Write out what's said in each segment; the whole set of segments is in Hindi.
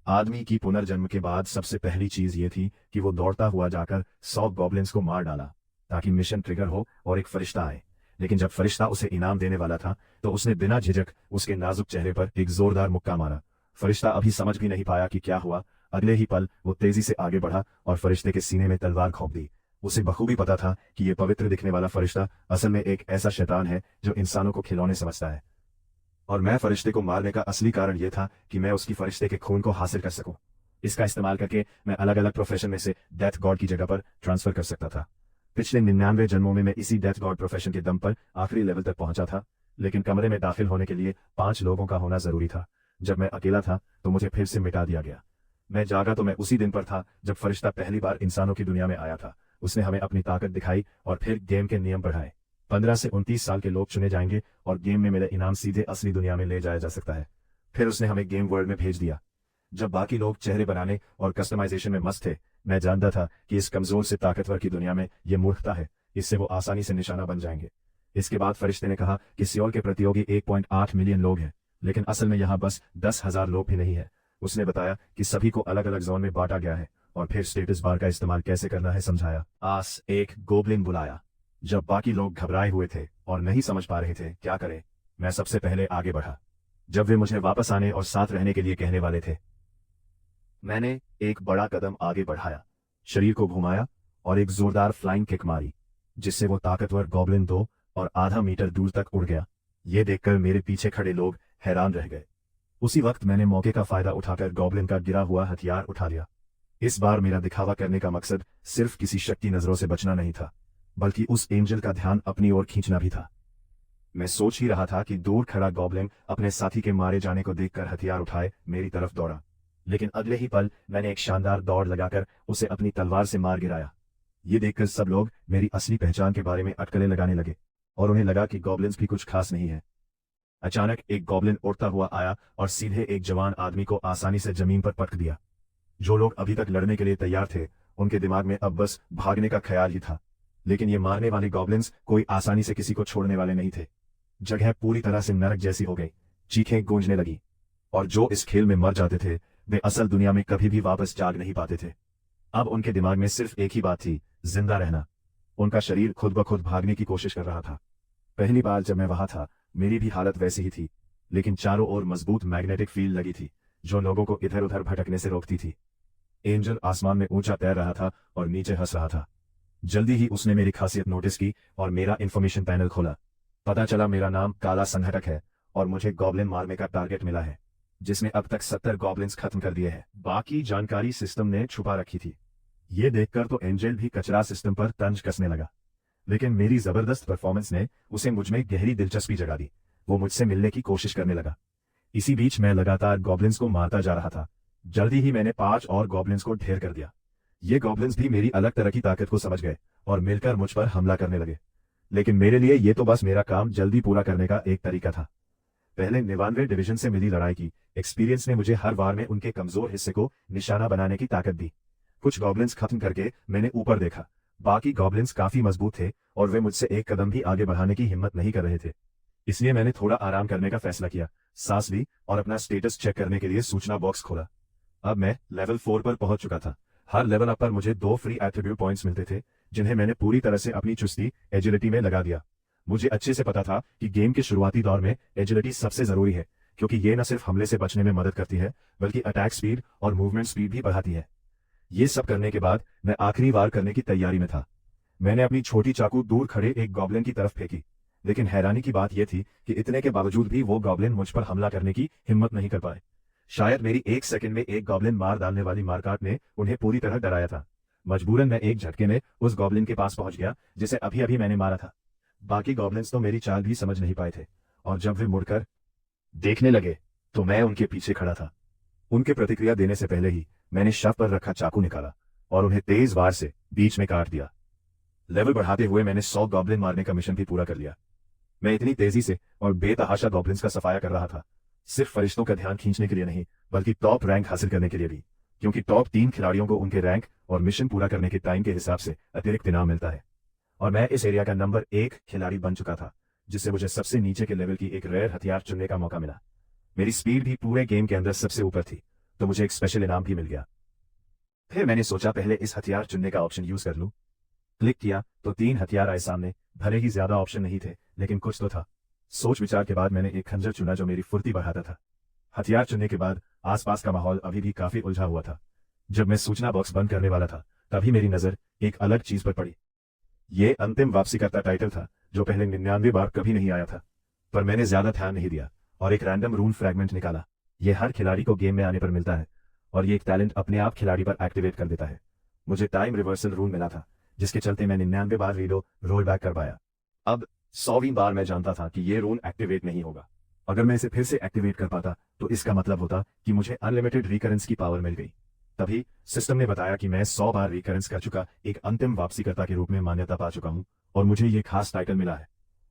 आदमी की पुनर्जन्म के बाद सबसे पहली चीज ये थी कि वो दौड़ता हुआ जाकर 100 गॉब्लिन्स को मार डाला ताकि मिशन ट्रिगर हो और एक फरिश्ता आए। लेकिन जब फरिश्ता उसे इनाम देने वाला था तो उसने बिना झिझक उसके नाजुक चेहरे पर एक जोरदार मुक्का मारा। फरिश्ता अभी समझ भी नहीं पाया कि क्या हुआ। अगले ही पल वो तेजी से आगे बढ़ा और फरिश्ते के सीने में तलवार घोंप दी। उसे बखूबी पता था कि ये पवित्र दिखने वाला फरिश्ता असल में एक ऐसा शैतान है जो इंसानों को खिलौने समझता है। और मैं फरिश्ते को मारने का असली कारण यह था कि मैं उसकी फरिश्ते के खून को हासिल कर सकूं। इसका इस्तेमाल करके मैं अलग अलग प्रोफेशन में से डेथ गॉड की जगह पर ट्रांसफर कर सकता था। पिछले 99 जन्मों में मैं इसी डेथ गॉड प्रोफेशन के दम पर आखिरी लेवल तक पहुंचा था, लेकिन कमरे में दाखिल होने के लिए 5 लोगों का होना जरूरी था। जब मैं अकेला था तो मुझे फिर से मिटा दिया गया। मैं जागा तो मैं उसी दिन पर था जब फरिश्ता पहली बार इंसानों की दुनिया में आया था। उसने हमें अपनी ताकत दिखाई और फिर गेम के नियम बढ़ाए। 15 से 29 साल के लोग चुने जाएंगे और गेम में मिले इनाम सीधे असली दुनिया में ले जाया जा सकता है। फिर उसने हमें गेम वर्ल्ड में भेज दिया। जब बाकी लोग चेहरे बनाने और कस्टमाइजेशन में मस्त थे, मैं जानता था कि इस कमजोर से ताकतवर की दुनिया में ये मूर्खता है, इससे वो आसानी से निशाना बन जाएंगे। इसके बाद फरिश्ते ने कहा कि सियोल के प्रतियोगी 1.8 मिलियन लोग हैं, लेकिन असल में यहाँ बस 10,000 लोग भी नहीं है। उसने बताया कि सभी को अलग अलग जोन में बांटा गया है और फिर स्टेटस बार का इस्तेमाल कैसे करना है समझाया। आस एक गोब्लिन बुलाया। जब बाकी लोग घबराए हुए थे और नहीं समझ पा रहे थे क्या करें, मैं सबसे पहले आगे बढ़ा। जब वे मुझे वापस आने और साथ रहने के लिए कहने वाले थे, मैंने एक बड़ा कदम आगे बढ़ाया, शरीर को घुमाया और एक जोरदार फ्लाइंग किक मारी, जिससे वो ताकतवर गॉब्लिन 2.5 मीटर दूर तक उड़ गया। ये देखकर मेरे पीछे खड़े लोग हैरान रह गए। उसी वक्त मैंने मौके का फायदा उठाकर गॉब्लिन का गिरा हुआ हथियार उठा लिया। इस बार मेरा दिखावा करने का मकसद सिर्फ किसी शक्ति नजरों से बचना नहीं था, बल्कि उस एंजल का ध्यान अपनी ओर खींचना भी था। मैं सोच ही रहा था कि दूर खड़ा गॉब्लिन अपने साथी के मारे जाने को देखकर हथियार उठाए मेरी तरफ दौड़ा, लेकिन अगले ही पल मैंने एक शानदार दौड़ लगाकर उसे अपनी तलवार से मार गिराया। ये देखकर सब लोग मेरी असली पहचान के बारे में अटकलें लगाने लगे और उन्हें लगा कि गॉब्लिन्स भी कुछ खास नहीं है। अचानक एक गॉब्लिन उड़ता हुआ आया और सीधे एक जवान आदमी को आसानी से जमीन पर पटक दिया। जो लोग अभी तक लड़ने के लिए तैयार थे, उनके दिमाग में अब बस भागने का ख्याल ही था। लेकिन ये मारने वाले गॉब्लिन्स कोई आसानी से किसी को छोड़ने वाले नहीं थे। जगह पूरी तरह से नरक जैसी हो गई, चीखें गूंजने लगी, और जो इस खेल में मर जाते थे वे असल दुनिया में कभी भी वापस जाग नहीं पाते थे। अब उनके दिमाग में सिर्फ एक ही बात थी, जिंदा रहना। उनका शरीर खुद ब खुद भागने की कोशिश कर रहा था। पहली बार जब मैं वहां था मेरी भी हालत वैसी ही थी, लेकिन चारों ओर मजबूत मैग्नेटिक फील्ड लगी थी जो लोगों को इधर उधर भटकने से रोकती थी। एंजल आसमान में ऊंचा तैर रहा था और नीचे हंस रहा था। जल्दी ही उसने मेरी खासियत नोटिस की और मेरा इंफॉर्मेशन पैनल खोला। पता चला मेरा नाम काला संघटक है और मुझे गॉब्लिन मारने का टारगेट मिला है, जिसने अब तक 70 गॉब्लिन्स खत्म कर दिए हैं। बाकी जानकारी सिस्टम ने छुपा रखी थी। ये देखकर तो एंजल भी कचरा सिस्टम पर तंज कसने लगा, लेकिन मेरी जबरदस्त परफॉर्मेंस ने उसे मुझमें गहरी दिलचस्पी जगा दी। वो मुझसे मिलने की कोशिश करने लगा। इसी बीच मैं लगातार गॉब्लिन्स को मारता जा रहा था। जल्दी ही मैंने 5 और गॉब्लिन्स को ढेर कर दिया। ये गॉब्लिन्स भी मेरी अलग तरह की ताकत को समझ गए और मिलकर मुझ पर हमला करने लगे। लेकिन मेरे लिए ये तो बस मेरा काम जल्दी पूरा करने का एक तरीका था। पहले 99 डिवीजन से मिली लड़ाई की एक्सपीरियंस ने मुझे हर वार में उनके कमजोर हिस्से को निशाना बनाने की ताकत दी। कुछ गॉब्लिन्स खत्म करके मैंने ऊपर देखा। बाकी गॉब्लिन्स काफी मजबूत थे और वे मुझसे एक कदम भी आगे बढ़ाने की हिम्मत नहीं कर रहे थे। इसलिए मैंने थोड़ा आराम करने का फैसला किया, सांस ली और अपना स्टेटस चेक करने के लिए सूचना बॉक्स खोला। अब मैं लेवल 4 पर पहुंच चुका था। हर लेवल अप पर मुझे 2 फ्री एट्रीब्यूट पॉइंट्स मिलते थे, जिन्हें मैंने पूरी तरह से अपनी चुस्ती एजिलिटी में लगा दिया। मुझे अच्छे से पता था कि गेम के शुरुआती दौर में एजिलिटी सबसे जरूरी है, क्योंकि ये न सिर्फ हमले से बचने में मदद करती है बल्कि अटैक स्पीड और मूवमेंट स्पीड भी बढ़ाती है। ये सब करने के बाद मैं आखिरी वार करने की तैयारी में था। मैंने अपनी छोटी चाकू दूर खड़े एक गॉब्लिन की तरफ फेंकी, लेकिन हैरानी की बात यह थी कि इतने के बावजूद भी वो गॉब्लिन मुझ पर हमला करने की हिम्मत नहीं कर पाए। शायद मेरी 1 सेकंड में एक गॉब्लिन मार डालने वाली मारकाट ने उन्हें पूरी तरह डराया था। मजबूरन मैं एक झटके में उस गॉब्लिन के पास पहुंच गया जिसे अभी अभी मैंने मारा था। बाकी गॉब्लिन्स तो मेरी चाल भी समझ नहीं पाए थे, और जब वे मुड़कर देखने लगे तो मैं उनके पीछे खड़ा था। उनके प्रतिक्रिया देने से पहले ही मैंने शव पर रखा चाकू निकाला और उन्हें तेज वार से बीच में काट दिया। लेवल बढ़ाते हुए मैंने 100 गॉब्लिन मारने का मिशन भी पूरा कर लिया। मैं इतनी तेजी से और बेतहाशा गॉब्लिन्स का सफाया कर रहा था, सिर्फ फरिश्तों का ध्यान खींचने के लिए नहीं, बल्कि टॉप रैंक हासिल करने के लिए भी, क्योंकि टॉप 3 खिलाड़ियों को उनके रैंक और मिशन पूरा करने के टाइम के हिसाब से अतिरिक्त इनाम मिलता है। और मैं इस एरिया का नंबर 1 खिलाड़ी बन चुका था, जिससे मुझे सबसे नीचे के लेवल की एक रेयर हथियार चुनने का मौका मिला। मेरी स्पीड भी पूरे गेम के अंदर सबसे ऊपर थी, तो मुझे एक स्पेशल इनाम भी मिल गया। फिर मैंने सोचा पहले इस हथियार चुनने का ऑप्शन यूज कर लूं। क्लिक किया तो 3 हथियार आए सामने। भले ही ज्यादा ऑप्शन नहीं थे, लेकिन कुछ तो था। सोच विचार के बाद मैंने एक खंजर चुना जो मेरी फुर्ती बढ़ाता था। हथियार चुनने के बाद आसपास का माहौल अभी भी काफी उलझा हुआ था। जब मैं सूचना बॉक्स बंद करने वाला था, तभी मेरी नजर एक अलग चीज पर पड़ी। ये अंतिम वापसीकर्ता टाइटल था, जो पहले 99 बार कभी नहीं आया था। पर मैंने ज्यादा ध्यान नहीं दिया और एक रैंडम रून फ्रैगमेंट निकाला। ये हर खिलाड़ी को गेम में आने पर मिलता है और ये एक टैलेंट अपने आप खिलाड़ी पर एक्टिवेट कर देता है। मुझे टाइम रिवर्सल रून मिला था, जिसके चलते मैं 99 बार रीडो रोल बैक कर पाया। अब 100वीं बार मैं जानता था कि ये रून एक्टिवेट नहीं होगा। अगर मैं इसे फिर से एक्टिवेट कर पाता तो इसका मतलब होता कि मुझे अनलिमिटेड रिकरेंस की पावर मिल गई। तभी सिस्टम ने बताया कि मैं 100 बार रिकरेंस कर चुका एक अंतिम वापसीकर्ता के रूप में मान्यता पा चुका हूं और मुझे ये खास टाइटल मिला है।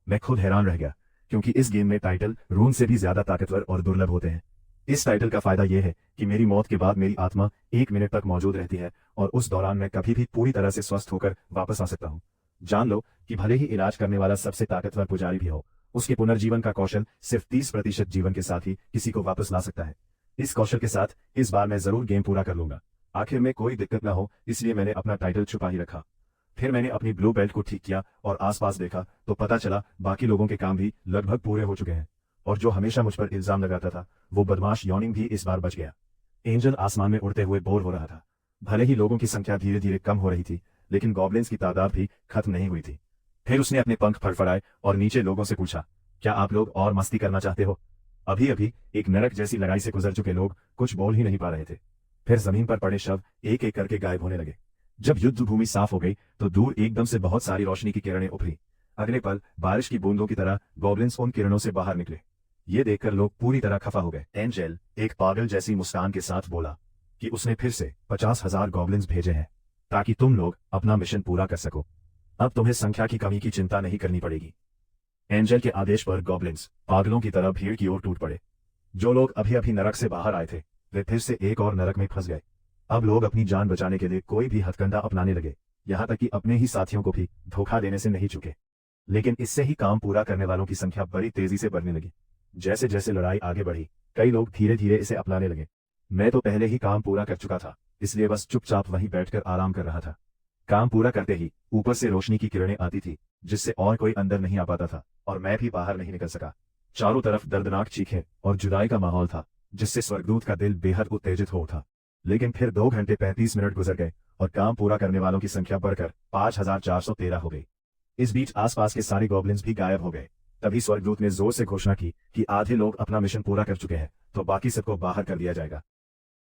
मैं खुद हैरान रह गया, क्योंकि इस गेम में टाइटल रून से भी ज्यादा ताकतवर और दुर्लभ होते हैं। इस टाइटल का फायदा यह है कि मेरी मौत के बाद मेरी आत्मा 1 मिनट तक मौजूद रहती है और उस दौरान मैं कभी भी पूरी तरह से स्वस्थ होकर वापस आ सकता हूँ। जान लो कि भले ही इलाज करने वाला सबसे ताकतवर पुजारी भी हो, उसके पुनर्जीवन का कौशल सिर्फ 30% जीवन के साथ ही किसी को वापस ला सकता है। इस कौशल के साथ इस बार मैं जरूर गेम पूरा कर लूंगा। आखिर में कोई दिक्कत ना हो, इसलिए मैंने अपना टाइटल छुपा ही रखा। फिर मैंने अपनी ब्लू बेल्ट को ठीक किया और आसपास देखा तो पता चला बाकी लोगों के काम भी लगभग पूरे हो चुके हैं और जो हमेशा मुझ पर इल्जाम लगाता था, वो बदमाश यॉनिंग भी इस बार बच गया। एंजल आसमान में उड़ते हुए बोर हो रहा था। भले ही लोगों की संख्या धीरे धीरे कम हो रही थी, लेकिन गॉब्लिन्स की तादाद भी खत्म नहीं हुई थी। फिर उसने अपने पंख फड़फड़ाए और नीचे लोगों से पूछा, क्या आप लोग और मस्ती करना चाहते हो? अभी अभी एक नरक जैसी लड़ाई से गुजर चुके लोग कुछ बोल ही नहीं पा रहे थे। फिर जमीन पर पड़े शव एक एक करके गायब होने लगे। जब युद्ध भूमि साफ हो गई तो दूर एकदम से बहुत सारी रोशनी की किरणें उभरी। अगले पल बारिश की बूंदों की तरह गॉब्लिन्स उन किरणों से बाहर निकले। ये देखकर लोग पूरी तरह खफा हो गए। एंजल एक पागल जैसी मुस्कान के साथ बोला कि उसने फिर से 50,000 गॉब्लिन्स भेजे हैं ताकि तुम लोग अपना मिशन पूरा कर सको। अब तुम्हें संख्या की कमी की चिंता नहीं करनी पड़ेगी। एंजल के आदेश पर गॉब्लिन्स पागलों की तरह भीड़ की ओर टूट पड़े। जो लोग अभी अभी नरक से बाहर आए थे, वे फिर से एक और नरक में फंस गए। अब लोग अपनी जान बचाने के लिए कोई भी हथकंडा अपनाने लगे, यहाँ तक कि अपने ही साथियों को भी धोखा देने से नहीं चुके। लेकिन इससे ही काम पूरा करने वालों की संख्या बड़ी तेजी से बढ़ने लगी। जैसे जैसे लड़ाई आगे बढ़ी, कई लोग धीरे धीरे इसे अपनाने लगे। मैं तो पहले ही काम पूरा कर चुका था, इसलिए बस चुपचाप वहीं बैठकर आराम कर रहा था। काम पूरा करते ही ऊपर से रोशनी की किरणें आती थी, जिससे और कोई अंदर नहीं आ पाता था और मैं भी बाहर नहीं निकल सका। चारों तरफ दर्दनाक चीखें और जुदाई का माहौल था, जिससे स्वर्गदूत का दिल बेहद उत्तेजित हो उठा। लेकिन फिर 2 घंटे 35 मिनट गुजर गए और काम पूरा करने वालों की संख्या बढ़कर 5,413 हो गई। इस बीच आसपास के सारे गॉब्लिन्स भी गायब हो गए। तभी स्वर्गदूत ने जोर से घोषणा की कि आधे लोग अपना मिशन पूरा कर चुके हैं, तो बाकी सबको बाहर कर दिया जाएगा।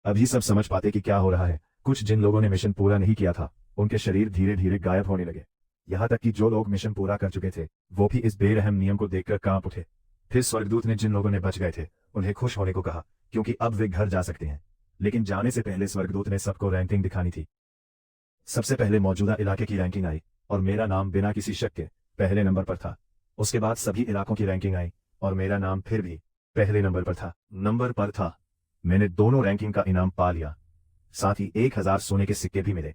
अभी सब समझ पाते कि क्या हो रहा है। कुछ जिन लोगों ने मिशन पूरा नहीं किया था, उनके शरीर धीरे धीरे गायब होने लगे। यहाँ तक कि जो लोग मिशन पूरा कर चुके थे, वो भी इस बेरहम नियम को देखकर कांप उठे। फिर स्वर्गदूत ने जिन लोगों ने बच गए थे, उन्हें खुश होने को कहा, क्योंकि अब वे घर जा सकते हैं। लेकिन जाने से पहले स्वर्गदूत ने सबको रैंकिंग दिखानी थी। सबसे पहले मौजूदा इलाके की रैंकिंग आई और मेरा नाम बिना किसी शक के पहले नंबर पर था। उसके बाद सभी इलाकों की रैंकिंग आई और मेरा नाम फिर भी पहले नंबर पर था। मैंने दोनों रैंकिंग का इनाम पा लिया, साथ ही 1000 सोने के सिक्के भी मिले।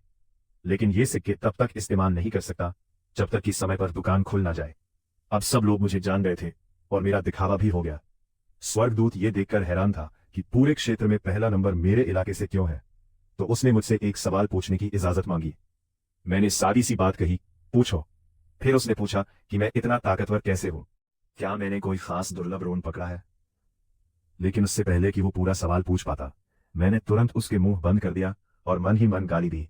लेकिन ये सिक्के तब तक इस्तेमाल नहीं कर सकता जब तक कि समय पर दुकान खुल ना जाए। अब सब लोग मुझे जान गए थे और मेरा दिखावा भी हो गया। स्वर्गदूत ये देखकर हैरान था कि पूरे क्षेत्र में पहला नंबर मेरे इलाके से क्यों है, तो उसने मुझसे एक सवाल पूछने की इजाजत मांगी। मैंने सादी सी बात कही, पूछो। फिर उसने पूछा कि मैं इतना ताकतवर कैसे हूं, क्या मैंने कोई खास दुर्लभ रोन पकड़ा है। लेकिन उससे पहले कि वो पूरा सवाल पूछ पाता, मैंने तुरंत उसके मुंह बंद कर दिया और मन ही मन गाली दी।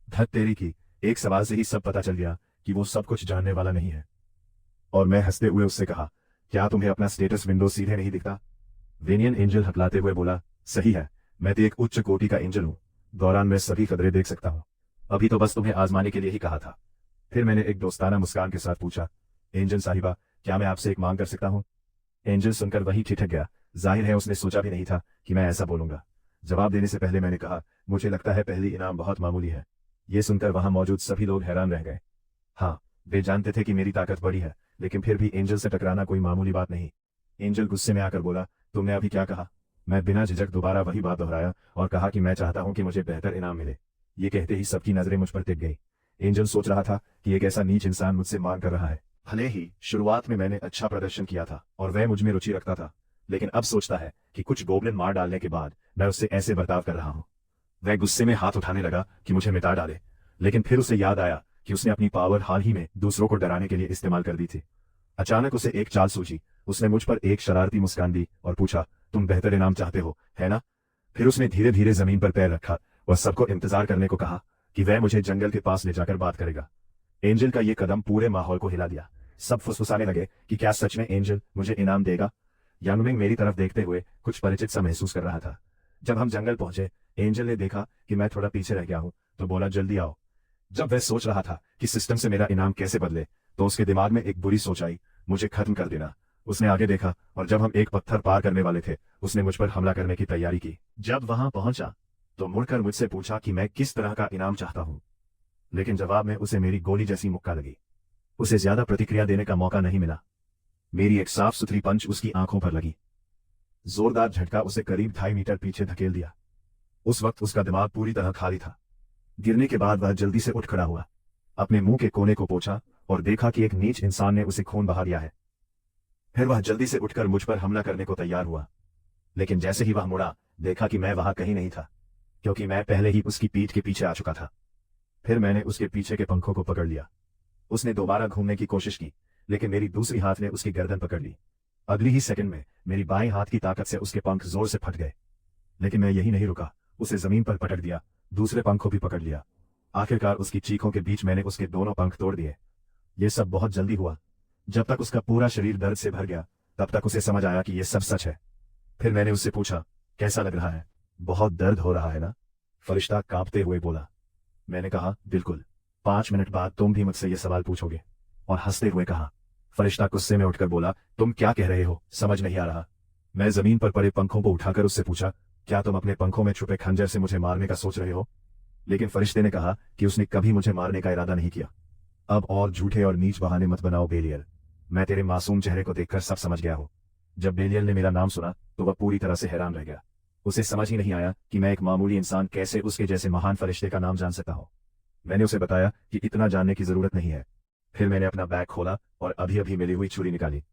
धत तेरी की, एक सवाल से ही सब पता चल गया कि वो सब कुछ जानने वाला नहीं है। और मैं हंसते हुए उससे कहा, क्या तुम्हें अपना स्टेटस विंडो सीधे नहीं दिखता? वेनियन एंजल हकलाते हुए बोला, सही है, मैं तो एक उच्च कोटि का एंजल हूं, दौरान मैं सभी खतरे देख सकता हूं। अभी तो बस तुम्हें आजमाने के लिए ही कहा था। फिर मैंने एक दोस्ताना मुस्कान के साथ पूछा, एंजल साहिबा, क्या मैं आपसे एक मांग कर सकता हूं? एंजल सुनकर वहीं ठिठक गया। जाहिर है उसने सोचा भी नहीं था कि मैं ऐसा बोलूंगा। जवाब देने से पहले मैंने कहा, मुझे लगता है पहली इनाम बहुत मामूली है। ये सुनकर वहां मौजूद सभी लोग हैरान रह गए। हाँ, वे जानते थे कि मेरी ताकत बड़ी है, लेकिन फिर भी एंजल से टकराना कोई मामूली बात नहीं। एंजल गुस्से में आकर बोला, तुमने अभी क्या कहा? मैं बिना झिझक दोबारा वही बात दोहराया और कहा कि मैं चाहता हूं कि मुझे बेहतर इनाम मिले। ये कहते ही सबकी नजरें मुझ पर टिक गई। एंजल सोच रहा था कि एक ऐसा नीच इंसान मुझसे मांग कर रहा है। भले ही शुरुआत में मैंने अच्छा प्रदर्शन किया था और वह मुझ में रुचि रखता था, लेकिन अब सोचता है कि कुछ गोब्लिन मार डालने के बाद मैं उससे ऐसे बर्ताव कर रहा हूं। वह गुस्से में हाथ उठाने लगा कि मुझे मिटा डाले, लेकिन फिर उसे याद आया कि उसने अपनी पावर हाल ही में दूसरों को डराने के लिए इस्तेमाल कर दी थी। अचानक उसे एक चाल सूझी। उसने मुझ पर एक शरारती मुस्कान दी और पूछा, तुम बेहतर इनाम चाहते हो, है ना? फिर उसने धीरे धीरे जमीन पर पैर रखा और सबको इंतजार करने को कहा कि वह मुझे जंगल के पास ले जाकर बात करेगा। एंजल का यह कदम पूरे माहौल को हिला दिया। सब फुसफुसाने लगे कि क्या सच में एंजल मुझे इनाम देगा। यांगमिंग मेरी तरफ देखते हुए कुछ परिचित सा महसूस कर रहा था। जब हम जंगल पहुंचे, एंजल ने देखा कि मैं थोड़ा पीछे रह गया हूं, तो बोला, जल्दी आओ। जब वह सोच रहा था कि सिस्टम से मेरा इनाम कैसे बदले, तो उसके दिमाग में एक बुरी सोच आई, मुझे खत्म कर देना। उसने आगे देखा और जब हम एक पत्थर पार करने वाले थे, उसने मुझ पर हमला करने की तैयारी की। जब वहां पहुंचा तो मुड़कर मुझसे पूछा कि मैं किस तरह का इनाम चाहता हूं, लेकिन जवाब में उसे मेरी गोली जैसी मुक्का लगी। उसे ज्यादा प्रतिक्रिया देने का मौका नहीं मिला। मेरी एक साफ सुथरी पंच उसकी आंखों पर लगी। जोरदार झटका उसे करीब 2.5 मीटर पीछे धकेल दिया। उस वक्त उसका दिमाग पूरी तरह खाली था। गिरने के बाद वह जल्दी से उठ खड़ा हुआ, अपने मुंह के कोने को पोंछा और देखा कि एक नीच इंसान ने उसे खून बहा दिया है। फिर वह जल्दी से उठकर मुझ पर हमला करने को तैयार हुआ, लेकिन जैसे ही वह मुड़ा, देखा कि मैं वहां कहीं नहीं था, क्योंकि मैं पहले ही उसकी पीठ के पीछे आ चुका था। फिर मैंने उसके पीछे के पंखों को पकड़ लिया। उसने दोबारा घूमने की कोशिश की, लेकिन मेरी दूसरी हाथ ने उसकी गर्दन पकड़ ली। अगली ही सेकंड में मेरी बाएं हाथ की ताकत से उसके पंख जोर से फट गए, लेकिन मैं यही नहीं रुका। उसे जमीन पर पटक दिया, दूसरे पंख को भी पकड़ लिया। आखिरकार उसकी चीखों के बीच मैंने उसके दोनों पंख तोड़ दिए। ये सब बहुत जल्दी हुआ। जब तक उसका पूरा शरीर दर्द से भर गया, तब तक उसे समझ आया कि यह सब सच है। फिर मैंने उससे पूछा, कैसा लग रहा है? बहुत दर्द हो रहा है ना? फरिश्ता कांपते हुए बोला। मैंने कहा, बिल्कुल। 5 मिनट बाद तुम भी मुझसे ये सवाल पूछोगे, और हंसते हुए कहा। फरिश्ता गुस्से में उठकर बोला, तुम क्या कह रहे हो? समझ नहीं आ रहा। मैं जमीन पर पड़े पंखों को उठाकर उससे पूछा, क्या तुम अपने पंखों में छुपे खंजर से मुझे मारने का सोच रहे हो? लेकिन फरिश्ते ने कहा कि उसने कभी मुझे मारने का इरादा नहीं किया। अब और झूठे और नीच बहाने मत बनाओ बेलियल। मैं तेरे मासूम चेहरे को देखकर सब समझ गया हूं। जब बेलियल ने मेरा नाम सुना तो वह पूरी तरह से हैरान रह गया। उसे समझ ही नहीं आया कि मैं एक मामूली इंसान कैसे उसके जैसे महान फरिश्ते का नाम जान सकता हूं। मैंने उसे बताया कि इतना जानने की जरूरत नहीं है। फिर मैंने अपना बैग खोला और अभी अभी मिली हुई छुरी निकाली।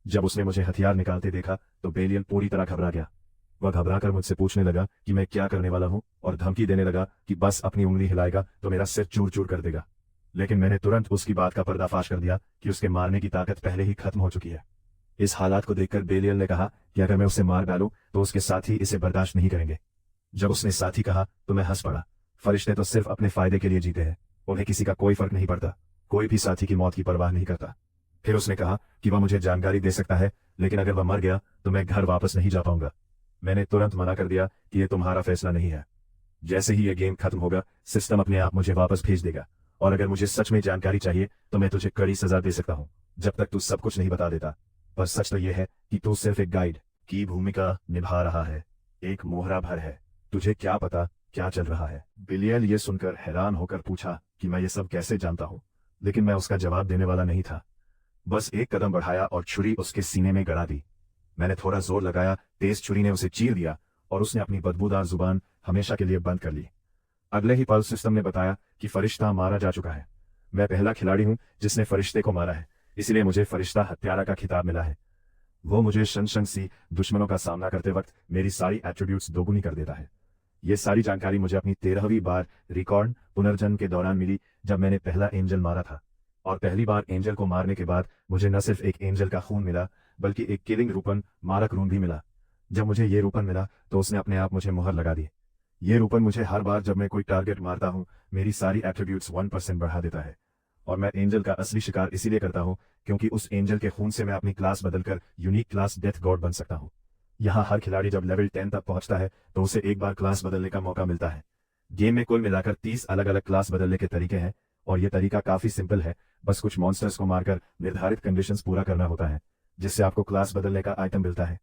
जब उसने मुझे हथियार निकालते देखा तो बेलियल पूरी तरह घबरा गया। वह घबराकर मुझसे पूछने लगा कि मैं क्या करने वाला हूं, और धमकी देने लगा कि बस अपनी उंगली हिलाएगा तो मेरा सिर चूर चूर कर देगा। लेकिन मैंने तुरंत उसकी बात का पर्दाफाश कर दिया कि उसके मारने की ताकत पहले ही खत्म हो चुकी है। इस हालात को देखकर बेलियल ने कहा कि अगर मैं उसे मार डालूं तो उसके साथी इसे बर्दाश्त नहीं करेंगे। जब उसने साथी कहा तो मैं हंस पड़ा। फरिश्ते तो सिर्फ अपने फायदे के लिए जीते हैं, उन्हें किसी का कोई फर्क नहीं पड़ता। कोई भी साथी की मौत की परवाह नहीं करता। फिर उसने कहा कि वह मुझे जानकारी दे सकता है, लेकिन अगर वह मर गया तो मैं घर वापस नहीं जा पाऊंगा। मैंने तुरंत मना कर दिया कि यह तुम्हारा फैसला नहीं है। जैसे ही यह गेम खत्म होगा, सिस्टम अपने आप मुझे वापस भेज देगा, और अगर मुझे सच में जानकारी चाहिए तो मैं तुझे कड़ी सजा दे सकता हूं, जब तक तू सब कुछ नहीं बता देता। पर सच तो यह है कि तू सिर्फ एक गाइड की भूमिका निभा रहा है, एक मोहरा भर है। तुझे क्या पता क्या चल रहा है? बेलियल ये सुनकर हैरान होकर पूछा कि मैं ये सब कैसे जानता हूं, लेकिन मैं उसका जवाब देने वाला नहीं था। बस एक कदम बढ़ाया और छुरी उसके सीने में गड़ा दी। मैंने थोड़ा जोर लगाया, तेज छुरी ने उसे चीर दिया और उसने अपनी बदबूदार जुबान हमेशा के लिए बंद कर ली। अगले ही पल सिस्टम ने बताया कि फरिश्ता मारा जा चुका है। मैं पहला खिलाड़ी हूं जिसने फरिश्ते को मारा है, इसलिए मुझे फरिश्ता हत्यारा का खिताब मिला है। वो मुझे सी दुश्मनों का सामना करते वक्त मेरी सारी एट्रीब्यूट्स दोगुनी कर देता है। ये सारी जानकारी मुझे अपनी 13वीं बार रिकॉर्ड पुनर्जन्म के दौरान मिली, जब मैंने पहला एंजल मारा था। और पहली बार एंजल को मारने के बाद मुझे न सिर्फ एक एंजल का खून मिला, बल्कि एक किलिंग रूपन मारक रून भी मिला। जब मुझे ये रूपन मिला तो उसने अपने आप मुझे मुहर लगा दी। ये रूपन मुझे हर बार जब मैं कोई टारगेट मारता हूं, मेरी सारी एट्रीब्यूट्स 1% बढ़ा देता है। और मैं एंजल का असली शिकार इसीलिए करता हूं क्योंकि उस एंजल के खून से मैं अपनी क्लास बदलकर यूनिक क्लास डेथ गॉड बन सकता हूं। यहाँ हर खिलाड़ी जब लेवल 10 तक पहुंचता है तो उसे एक बार क्लास बदलने का मौका मिलता है। गेम में कुल मिलाकर 30 अलग अलग क्लास बदलने के तरीके हैं, और यह तरीका काफी सिंपल है। बस कुछ मॉन्स्टर्स को मारकर निर्धारित कंडीशंस पूरा करना होता है, जिससे आपको क्लास बदलने का आइटम मिलता है।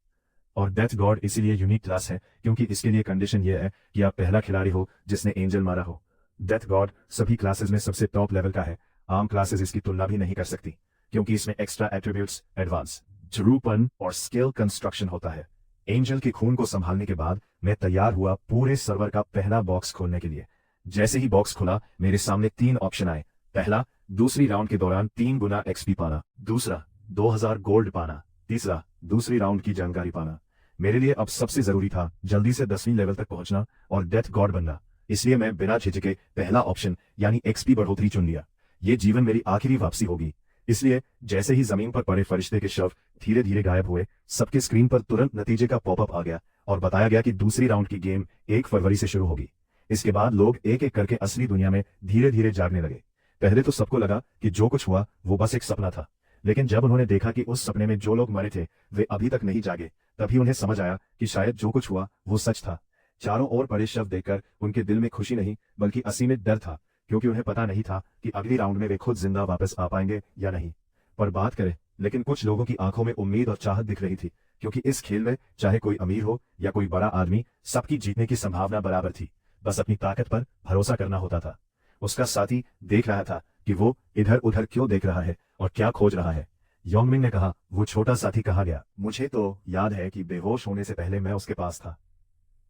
और डेथ गॉड इसीलिए यूनिक क्लास है क्योंकि इसके लिए कंडीशन यह है कि आप पहला खिलाड़ी हो जिसने एंजल मारा हो। डेथ गॉड सभी क्लासेस में सबसे टॉप लेवल का है। आम क्लासेस इसकी तुलना भी नहीं कर सकती क्योंकि इसमें एक्स्ट्रा एट्रीब्यूट्स, एडवांस रूपन और स्किल कंस्ट्रक्शन होता है। एंजल के खून को संभालने के बाद मैं तैयार हुआ पूरे सर्वर का पहला बॉक्स खोलने के लिए। जैसे ही बॉक्स खुला, मेरे सामने 3 ऑप्शन आए। पहला, दूसरी राउंड के दौरान 3 गुना एक्सपी पाना। दूसरा, 2000 गोल्ड पाना। तीसरा, दूसरी राउंड की जानकारी पाना मेरे लिए अब सबसे जरूरी था। जल्दी से 10वीं लेवल तक पहुंचना और डेथ गॉड बनना। इसलिए मैं बिना झिझके पहला ऑप्शन यानी एक्सपी बढ़ोतरी चुन लिया। ये जीवन मेरी आखिरी वापसी होगी। इसलिए जैसे ही जमीन पर पड़े फरिश्ते के शव धीरे धीरे गायब हुए, सबके स्क्रीन पर तुरंत नतीजे का पॉपअप आ गया और बताया गया कि दूसरी राउंड की गेम 1 फरवरी से शुरू होगी। इसके बाद लोग एक एक करके असली दुनिया में धीरे धीरे जागने लगे। पहले तो सबको लगा कि जो कुछ हुआ वो बस एक सपना था, लेकिन जब उन्होंने देखा कि उस सपने में जो लोग मरे थे वे अभी तक नहीं जागे, तभी उन्हें समझ आया कि शायद जो कुछ हुआ वो सच था। चारों ओर पड़े शव देखकर उनके दिल में खुशी नहीं बल्कि असीमित डर था, क्योंकि उन्हें पता नहीं था कि अगली राउंड में वे खुद जिंदा वापस आ पाएंगे या नहीं। पर बात करें, लेकिन कुछ लोगों की आंखों में उम्मीद और चाहत दिख रही थी, क्योंकि इस खेल में चाहे कोई अमीर हो या कोई बड़ा आदमी, सबकी जीतने की संभावना बराबर थी। बस अपनी ताकत पर भरोसा करना होता था। उसका साथी देख रहा था कि वो इधर उधर क्यों देख रहा है और क्या खोज रहा है। योंगमिंग ने कहा, वो छोटा साथी कहाँ गया? मुझे तो याद है कि बेहोश होने से पहले मैं उसके पास था,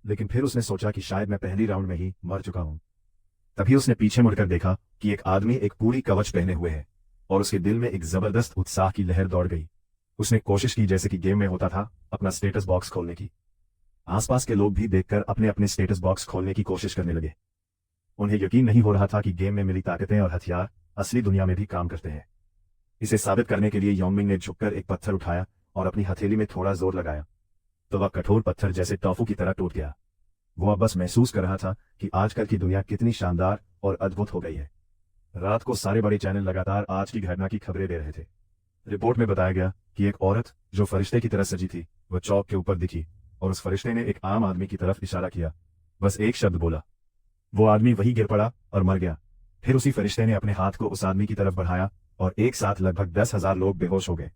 लेकिन फिर उसने सोचा कि शायद मैं पहली राउंड में ही मर चुका हूं। तभी उसने पीछे मुड़कर देखा कि एक आदमी एक पूरी कवच पहने हुए है और उसके दिल में एक जबरदस्त उत्साह की लहर दौड़ गई। उसने कोशिश की, जैसे कि गेम में होता था, अपना स्टेटस बॉक्स खोलने की। आसपास के लोग भी देखकर अपने अपने स्टेटस बॉक्स खोलने की कोशिश करने लगे। उन्हें यकीन नहीं हो रहा था कि गेम में मिली ताकतें और हथियार असली दुनिया में भी काम करते हैं। इसे साबित करने के लिए योंगमिंग ने झुककर एक पत्थर उठाया और अपनी हथेली में थोड़ा जोर लगाया, तो वह कठोर पत्थर जैसे टॉफू की तरह टूट गया। वो अब बस महसूस कर रहा था कि आजकल की दुनिया कितनी शानदार और अद्भुत हो गई है। रात को सारे बड़े चैनल लगातार आज की घटना की खबरें दे रहे थे। रिपोर्ट में बताया गया कि एक औरत जो फरिश्ते की तरह सजी थी, वह चौक के ऊपर दिखी और उस फरिश्ते ने एक आम आदमी की तरफ इशारा किया। बस एक शब्द बोला, वो आदमी वही गिर पड़ा और मर गया। फिर उसी फरिश्ते ने अपने हाथ को उस आदमी की तरफ बढ़ाया और एक साथ लगभग 10,000 लोग बेहोश हो गए।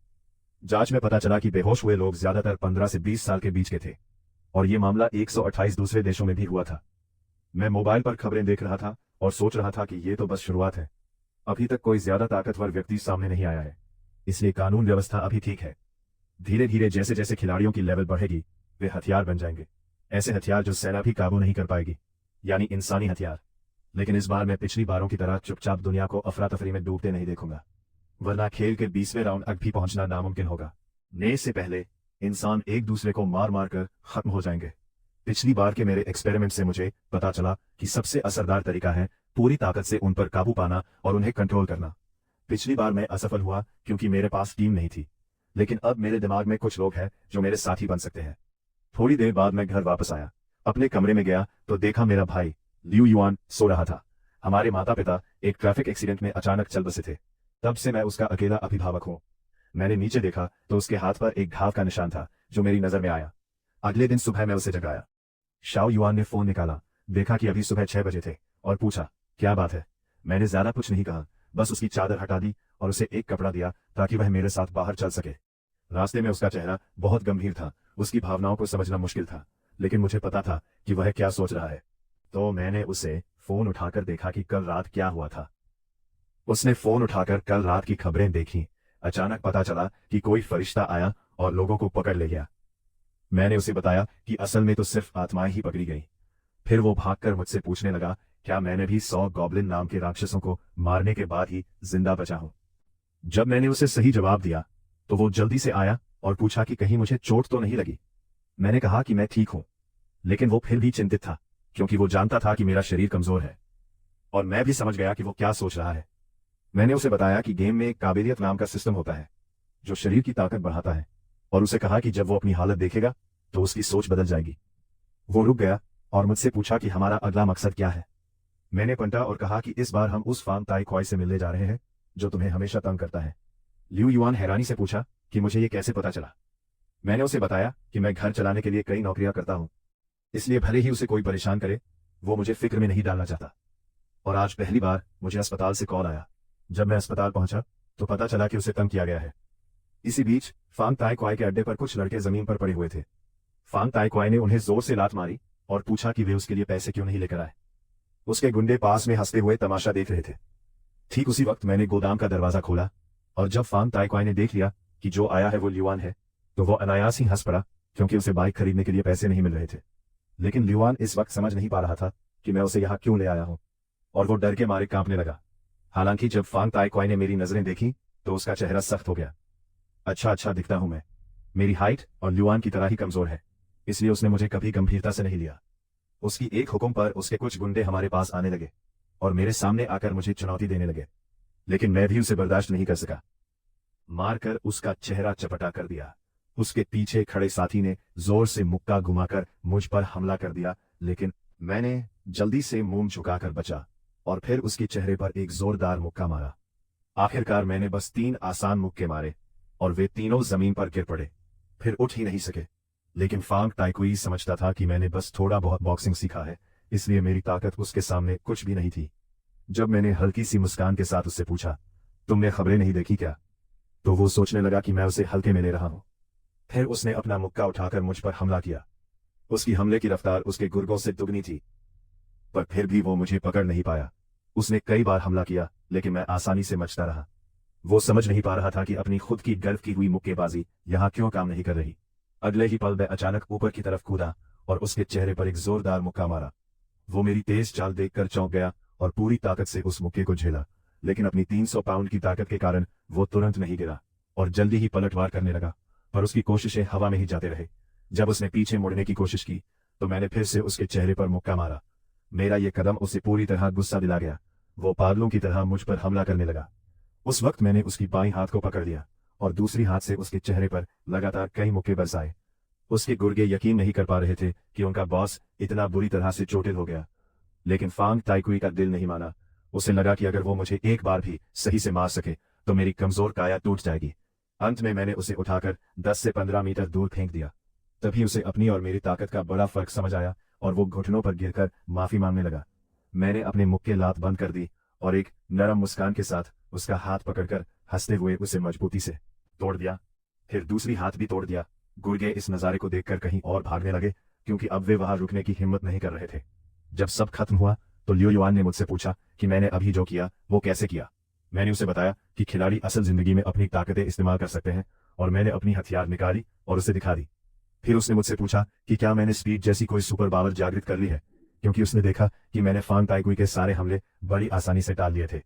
जांच में पता चला कि बेहोश हुए लोग ज्यादातर 15 से 20 साल के बीच के थे और ये मामला 128 दूसरे देशों में भी हुआ था। मैं मोबाइल पर खबरें देख रहा था और सोच रहा था कि ये तो बस शुरुआत है। अभी तक कोई ज्यादा ताकतवर व्यक्ति सामने नहीं आया है, इसलिए कानून व्यवस्था अभी ठीक है। धीरे धीरे जैसे जैसे खिलाड़ियों की लेवल बढ़ेगी, वे हथियार बन जाएंगे, ऐसे हथियार जो सेना भी काबू नहीं कर पाएगी, यानी इंसानी हथियार। लेकिन इस बार मैं पिछली बारों की तरह चुपचाप दुनिया को अफरा तफरी में डूबते नहीं देखूंगा, वरना खेल के 20वें राउंड तक भी पहुंचना नामुमकिन होगा। नेज से पहले इंसान एक दूसरे को मार मार कर खत्म हो जाएंगे। पिछली बार के मेरे एक्सपेरिमेंट से मुझे पता चला कि सबसे असरदार तरीका है पूरी ताकत से उन पर काबू पाना और उन्हें कंट्रोल करना। पिछली बार मैं असफल हुआ क्योंकि मेरे पास टीम नहीं थी, लेकिन अब मेरे दिमाग में कुछ लोग हैं जो मेरे साथी बन सकते हैं। थोड़ी देर बाद मैं घर वापस आया। अपने कमरे में गया तो देखा मेरा भाई लियू युआन सो रहा था। हमारे माता पिता एक ट्रैफिक एक्सीडेंट में अचानक चल बसे थे। तब से मैं उसका अकेला अभिभावक हूँ। मैंने नीचे देखा तो उसके हाथ पर एक घाव का निशान था जो मेरी नजर में आया। अगले दिन सुबह मैं उसे जगाया। शाओ युआन ने फोन निकाला, देखा कि अभी सुबह 6 बजे थे और पूछा, क्या बात है? मैंने ज्यादा कुछ नहीं कहा, बस उसकी चादर हटा दी और उसे एक कपड़ा दिया ताकि वह मेरे साथ बाहर चल सके। रास्ते में उसका चेहरा बहुत गंभीर था। उसकी भावनाओं को समझना मुश्किल था, लेकिन मुझे पता था कि वह क्या सोच रहा है। तो मैंने उसे फोन उठाकर देखा कि कल रात क्या हुआ था। उसने फोन उठाकर कल रात की खबरें देखी। अचानक पता चला कि कोई फरिश्ता आया और लोगों को पकड़ ले गया। मैंने उसे बताया कि असल में तो सिर्फ आत्माएं ही पकड़ी गई। फिर वो भागकर मुझसे पूछने लगा क्या मैंने भी 100 गॉब्लिन नाम के राक्षसों को मारने के बाद ही जिंदा बचा हूं। जब मैंने उसे सही जवाब दिया तो वो जल्दी से आया और पूछा कि कहीं मुझे चोट तो नहीं लगी। मैंने कहा कि मैं ठीक हूं, लेकिन वो फिर भी चिंतित था क्योंकि वो जानता था कि मेरा शरीर कमजोर है और मैं भी समझ गया कि वो क्या सोच रहा है। मैंने उसे बताया कि गेम में एक काबिलियत नाम का सिस्टम होता है जो शरीर की ताकत बढ़ाता है और उसे कहा कि जब वो अपनी हालत देखेगा तो उसकी सोच बदल जाएगी। वो रुक गया और मुझसे पूछा कि हमारा अगला मकसद क्या है। मैंने पलटा और कहा कि इस बार हम उस फार्म ताई ख्वाई से मिलने जा रहे हैं जो तुम्हें हमेशा तंग करता है। लियू युआन हैरानी से पूछा कि मुझे ये कैसे पता चला। मैंने उसे बताया कि मैं घर चलाने के लिए कई नौकरियां करता हूं, इसलिए भले ही उसे कोई परेशान करे, वो मुझे फिक्र में नहीं डालना चाहता। और आज पहली बार मुझे अस्पताल से कॉल आया। जब मैं अस्पताल पहुंचा तो पता चला कि उसे तंग किया गया है। इसी बीच फांग ताई क्वाई के अड्डे पर कुछ लड़के जमीन पर पड़े हुए थे। फांग ताई क्वाई ने उन्हें जोर से लात मारी और पूछा कि वे उसके लिए पैसे क्यों नहीं लेकर आए। उसके गुंडे पास में हंसते हुए तमाशा देख रहे थे। ठीक उसी वक्त मैंने गोदाम का दरवाजा खोला और जब फांग ताई क्वाई ने देख लिया कि जो आया है वो ल्यूआन है, तो वो अनायास ही हंस पड़ा क्योंकि उसे बाइक खरीदने के लिए पैसे नहीं मिल रहे थे। लेकिन ल्यूआन इस वक्त समझ नहीं पा रहा था कि मैं उसे यहाँ क्यों ले आया हूँ, और वो डर के मारे कांपने लगा। हालांकि जब फांग ताई क्वाई ने मेरी नजरें देखी तो उसका चेहरा सख्त हो गया। अच्छा दिखता हूं मैं। मेरी हाइट और ल्यूआन की तरह ही कमजोर है, इसलिए उसने मुझे कभी गंभीरता से नहीं लिया। उसकी एक हुक्म पर उसके कुछ गुंडे हमारे पास आने लगे और मेरे सामने आकर मुझे चुनौती देने लगे, लेकिन मैं भी उसे बर्दाश्त नहीं कर सका। मारकर उसका चेहरा चपटा कर दिया। उसके पीछे खड़े साथी ने जोर से मुक्का घुमाकर मुझ पर हमला कर दिया, लेकिन मैंने जल्दी से मुंह झुकाकर बचा और फिर उसके चेहरे पर एक जोरदार मुक्का मारा। आखिरकार मैंने बस 3 आसान मुक्के मारे और वे तीनों जमीन पर गिर पड़े, फिर उठ ही नहीं सके। लेकिन फांग ताइकुई समझता था कि मैंने बस थोड़ा बहुत बॉक्सिंग सीखा है, इसलिए मेरी ताकत उसके सामने कुछ भी नहीं थी। जब मैंने हल्की सी मुस्कान के साथ उससे पूछा, तुमने खबरें नहीं देखी क्या, तो वो सोचने लगा कि मैं उसे हल्के में ले रहा हूं। फिर उसने अपना मुक्का उठाकर मुझ पर हमला किया। उसकी हमले की रफ्तार उसके गुर्गों से दुगनी थी, पर फिर भी वो मुझे पकड़ नहीं पाया। उसने कई बार हमला किया, लेकिन मैं आसानी से बचता रहा। वो समझ नहीं पा रहा था कि अपनी खुद की गर्व की हुई मुक्केबाजी यहां क्यों काम नहीं कर रही। अगले ही पल मैं अचानक ऊपर की तरफ कूदा और उसके चेहरे पर एक जोरदार मुक्का मारा। वो मेरी तेज चाल देखकर चौंक गया और पूरी ताकत से उस मुक्के को झेला, लेकिन अपनी 300 पाउंड की ताकत के कारण वो तुरंत नहीं गिरा और जल्दी ही पलटवार करने लगा, पर उसकी कोशिशें हवा में ही जाते रहे। जब उसने पीछे मुड़ने की कोशिश की तो मैंने फिर से उसके चेहरे पर मुक्का मारा। मेरा ये कदम उसे पूरी तरह गुस्सा दिला गया। वो पागलों की तरह मुझ पर हमला करने लगा। उस वक्त मैंने उसकी बाईं हाथ को पकड़ लिया और दूसरी हाथ से उसके चेहरे पर लगातार कई मुक्के बरसाए। उसके गुर्गे यकीन नहीं कर पा रहे थे कि उनका बॉस इतना बुरी तरह से चोटिल हो गया, लेकिन फांग ताइकुई का दिल नहीं माना। उसे लगा कि अगर वो मुझे एक बार भी सही से मार सके तो मेरी कमजोर काया टूट जाएगी। अंत में मैंने उसे उठाकर 10 से 15 मीटर दूर फेंक दिया। तभी उसे अपनी और मेरी ताकत का बड़ा फर्क समझ आया और वो घुटनों पर गिरकर माफी मांगने लगा। मैंने अपने मुक्के लात बंद कर दी और एक नरम मुस्कान के साथ उसका हाथ पकड़कर हंसते हुए उसे मजबूती से तोड़ दिया। फिर दूसरी हाथ भी तोड़ दिया। गुर्गे इस नजारे को देखकर कहीं और भागने लगे, क्योंकि अब वे वहां रुकने की हिम्मत नहीं कर रहे थे। जब सब खत्म हुआ तो लियो युआन ने मुझसे पूछा कि मैंने अभी जो किया वो कैसे किया। मैंने उसे बताया कि खिलाड़ी असल जिंदगी में अपनी ताकतें इस्तेमाल कर सकते हैं, और मैंने अपनी हथियार निकाली और उसे दिखा दी। फिर उसने मुझसे पूछा कि क्या मैंने स्पीड जैसी कोई सुपर पावर जागृत कर ली है, क्योंकि उसने देखा कि मैंने फांग ताइकुई के सारे हमले बड़ी आसानी से टाल लिए थे।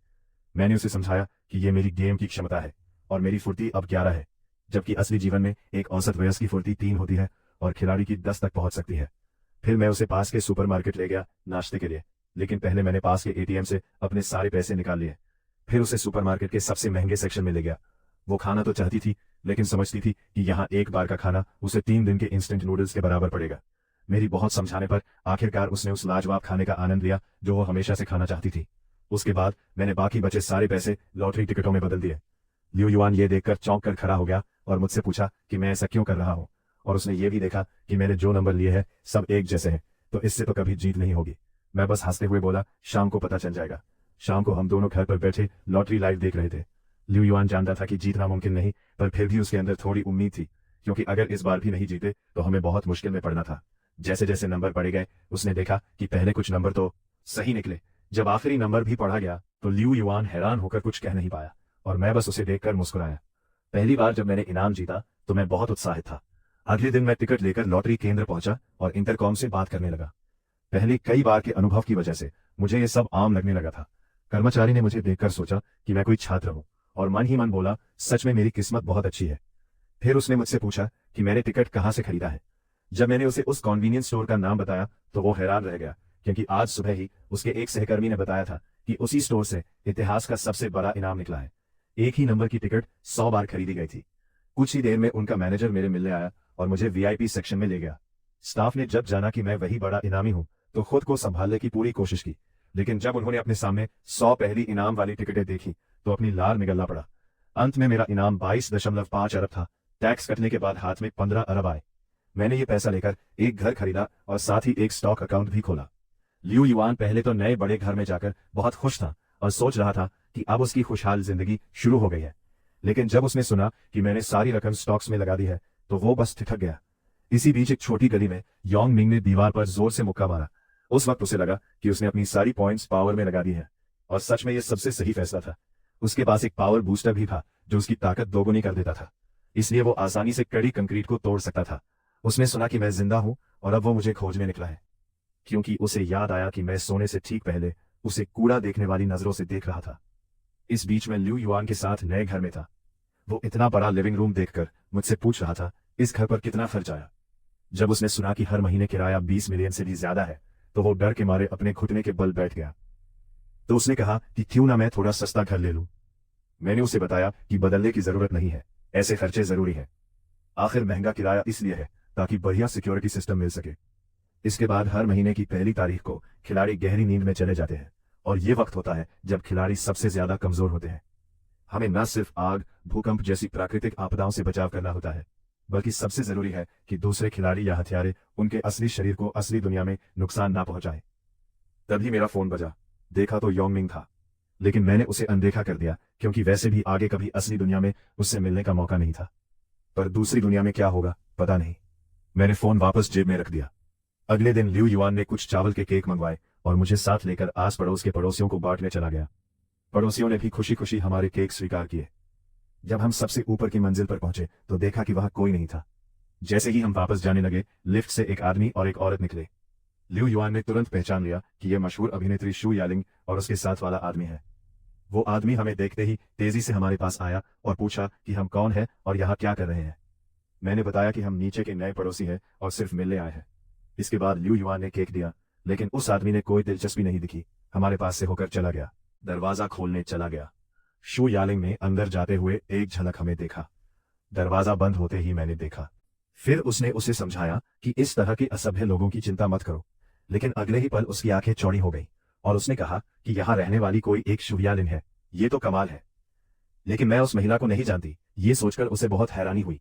मैंने उसे समझाया कि ये मेरी गेम की क्षमता है और मेरी फुर्ती अब 11 है, जबकि असली जीवन में एक औसत वयस्क की फुर्ती 3 होती है और खिलाड़ी की 10 तक पहुंच सकती है। फिर मैं उसे पास के सुपरमार्केट ले गया नाश्ते के लिए, लेकिन पहले मैंने पास के एटीएम से अपने सारे पैसे निकाल लिए। फिर उसे सुपरमार्केट के सबसे महंगे सेक्शन में ले गया। वो खाना तो चाहती थी, लेकिन समझती थी कि यहाँ एक बार का खाना उसे 3 दिन के इंस्टेंट नूडल्स के बराबर पड़ेगा। मेरी बहुत समझाने पर आखिरकार उसने उस लाजवाब खाने का आनंद लिया जो वो हमेशा से खाना चाहती थी। उसके बाद मैंने बाकी बचे सारे पैसे लॉटरी टिकटों में बदल दिए। लियो युआन ये देखकर चौंक कर खड़ा हो गया और मुझसे पूछा कि मैं ऐसा क्यों कर रहा हूँ, और उसने ये भी देखा कि मैंने जो नंबर लिए हैं सब एक जैसे हैं, तो इससे तो कभी जीत नहीं होगी। मैं बस हंसते हुए बोला, शाम को पता चल जाएगा। शाम को हम दोनों घर पर बैठे लॉटरी लाइव देख रहे थे। लियो युआन जानता था कि जीतना मुमकिन नहीं, पर फिर भी उसके अंदर थोड़ी उम्मीद थी, क्योंकि अगर इस बार भी नहीं जीते तो हमें बहुत मुश्किल में पड़ना था। जैसे जैसे नंबर पड़े गए उसने देखा कि पहले कुछ नंबर तो सही निकले। जब आखिरी नंबर भी पढ़ा गया तो लियो युआन हैरान होकर कुछ कह नहीं पाया और मैं बस उसे देखकर मुस्कुराया। पहली बार जब मैंने इनाम जीता तो मैं बहुत उत्साहित था। अगले दिन मैं टिकट लेकर लॉटरी केंद्र पहुंचा और इंटरकॉम से बात करने लगा। पहले कई बार के अनुभव की वजह से मुझे ये सब आम लगने लगा था। कर्मचारी ने मुझे देखकर सोचा कि मैं कोई छात्र हूं और मन ही मन बोला, सच में मेरी किस्मत बहुत अच्छी है। फिर उसने मुझसे पूछा कि मैंने टिकट कहां से खरीदा है। जब मैंने उसे उस कॉन्वीनियंस स्टोर का नाम बताया तो वो हैरान रह गया, क्योंकि आज सुबह ही उसके एक सहकर्मी ने बताया था कि उसी स्टोर से इतिहास का सबसे बड़ा इनाम निकला है। एक ही नंबर की टिकट 100 बार खरीदी गई थी। कुछ ही देर में उनका मैनेजर मेरे मिलने आया और मुझे वीआईपी सेक्शन में ले गया। स्टाफ ने जब जाना कि मैं वही बड़ा इनामी हूं तो खुद को संभालने की पूरी कोशिश की, लेकिन जब उन्होंने अपने सामने 100 पहली इनाम वाली टिकटें देखी तो अपनी लार में गलना पड़ा। अंत में मेरा इनाम 22.5 अरब था। टैक्स कटने के बाद हाथ में 15 अरब आए। मैंने ये पैसा लेकर एक घर खरीदा और साथ ही एक स्टॉक अकाउंट भी खोला। लियो युआन पहले तो नए बड़े घर में जाकर बहुत खुश था और सोच रहा था कि अब उसकी खुशहाल जिंदगी शुरू हो गई है, लेकिन जब उसने सुना कि मैंने सारी रकम स्टॉक्स में लगा दी है तो वो बस ठिठक गया। इसी बीच एक छोटी गली में योंग मिंग ने दीवार पर जोर से मुक्का मारा। उस वक्त उसे लगा कि उसने अपनी सारी पॉइंट्स पावर में लगा दी है, और सच में यह सबसे सही फैसला था। उसके पास एक पावर बूस्टर भी था जो उसकी ताकत दोगुनी कर देता था, इसलिए वो आसानी से कड़ी कंक्रीट को तोड़ सकता था। उसने सुना कि मैं जिंदा हूं और अब वो मुझे खोजने निकला है, क्योंकि उसे याद आया कि मैं सोने से ठीक पहले उसे कूड़ा देखने वाली नजरों से देख रहा था। इस बीच में लियो युआन के साथ नए घर में था। वो इतना बड़ा लिविंग रूम देखकर मुझसे पूछ रहा था इस घर पर कितना खर्च आया? जब उसने सुना कि हर महीने किराया 20 मिलियन से भी ज्यादा है तो वो डर के मारे अपने घुटने के बल बैठ गया। तो उसने कहा कि क्यों ना मैं थोड़ा सस्ता घर ले लूं। मैंने उसे बताया कि बदलने की जरूरत नहीं है, ऐसे खर्चे जरूरी है। आखिर महंगा किराया इसलिए है ताकि बढ़िया सिक्योरिटी सिस्टम मिल सके। इसके बाद हर महीने की पहली तारीख को खिलाड़ी गहरी नींद में चले जाते हैं और ये वक्त होता है जब खिलाड़ी सबसे ज्यादा कमजोर होते हैं। हमें न सिर्फ आग, भूकंप जैसी प्राकृतिक आपदाओं से बचाव करना होता है, बल्कि सबसे जरूरी है कि दूसरे खिलाड़ी या हथियारे उनके असली शरीर को असली दुनिया में नुकसान ना पहुंचाए। तभी मेरा फोन बजा। देखा तो योंगमिंग था, लेकिन मैंने उसे अनदेखा कर दिया क्योंकि वैसे भी आगे कभी असली दुनिया में उससे मिलने का मौका नहीं था। पर दूसरी दुनिया में क्या होगा पता नहीं। मैंने फोन वापस जेब में रख दिया। अगले दिन लिू युआन ने कुछ चावल के केक मंगवाए और मुझे साथ लेकर आस पड़ोस के पड़ोसियों को बांटने चला गया। पड़ोसियों ने भी खुशी खुशी हमारे केक स्वीकार किए। जब हम सबसे ऊपर की मंजिल पर पहुंचे तो देखा कि वहां कोई नहीं था। जैसे ही हम वापस जाने लगे, लिफ्ट से एक आदमी और एक औरत निकले। लिू युआन ने तुरंत पहचान लिया कि यह मशहूर अभिनेत्री शू यालिंग और उसके साथ वाला आदमी है। वो आदमी हमें देखते ही तेजी से हमारे पास आया और पूछा कि हम कौन हैं और यहाँ क्या कर रहे हैं। मैंने बताया कि हम नीचे के नए पड़ोसी हैं और सिर्फ मिलने आए हैं। इसके बाद लिू युआन ने केक दिया, लेकिन उस आदमी ने कोई दिलचस्पी नहीं दिखी, हमारे पास से होकर चला गया। दरवाजा खोलने चला गया। शू यालिंग ने अंदर जाते हुए एक झलक हमें देखा। दरवाजा बंद होते ही मैंने देखा। फिर उसने उसे समझाया कि इस तरह के असभ्य लोगों की चिंता मत करो, लेकिन अगले ही पल उसकी आंखें चौड़ी हो गई और उसने कहा कि यहाँ रहने वाली कोई एक शू यालिंग है। ये तो कमाल है। लेकिन मैं उस महिला को नहीं जानती, ये सोचकर उसे बहुत हैरानी हुई।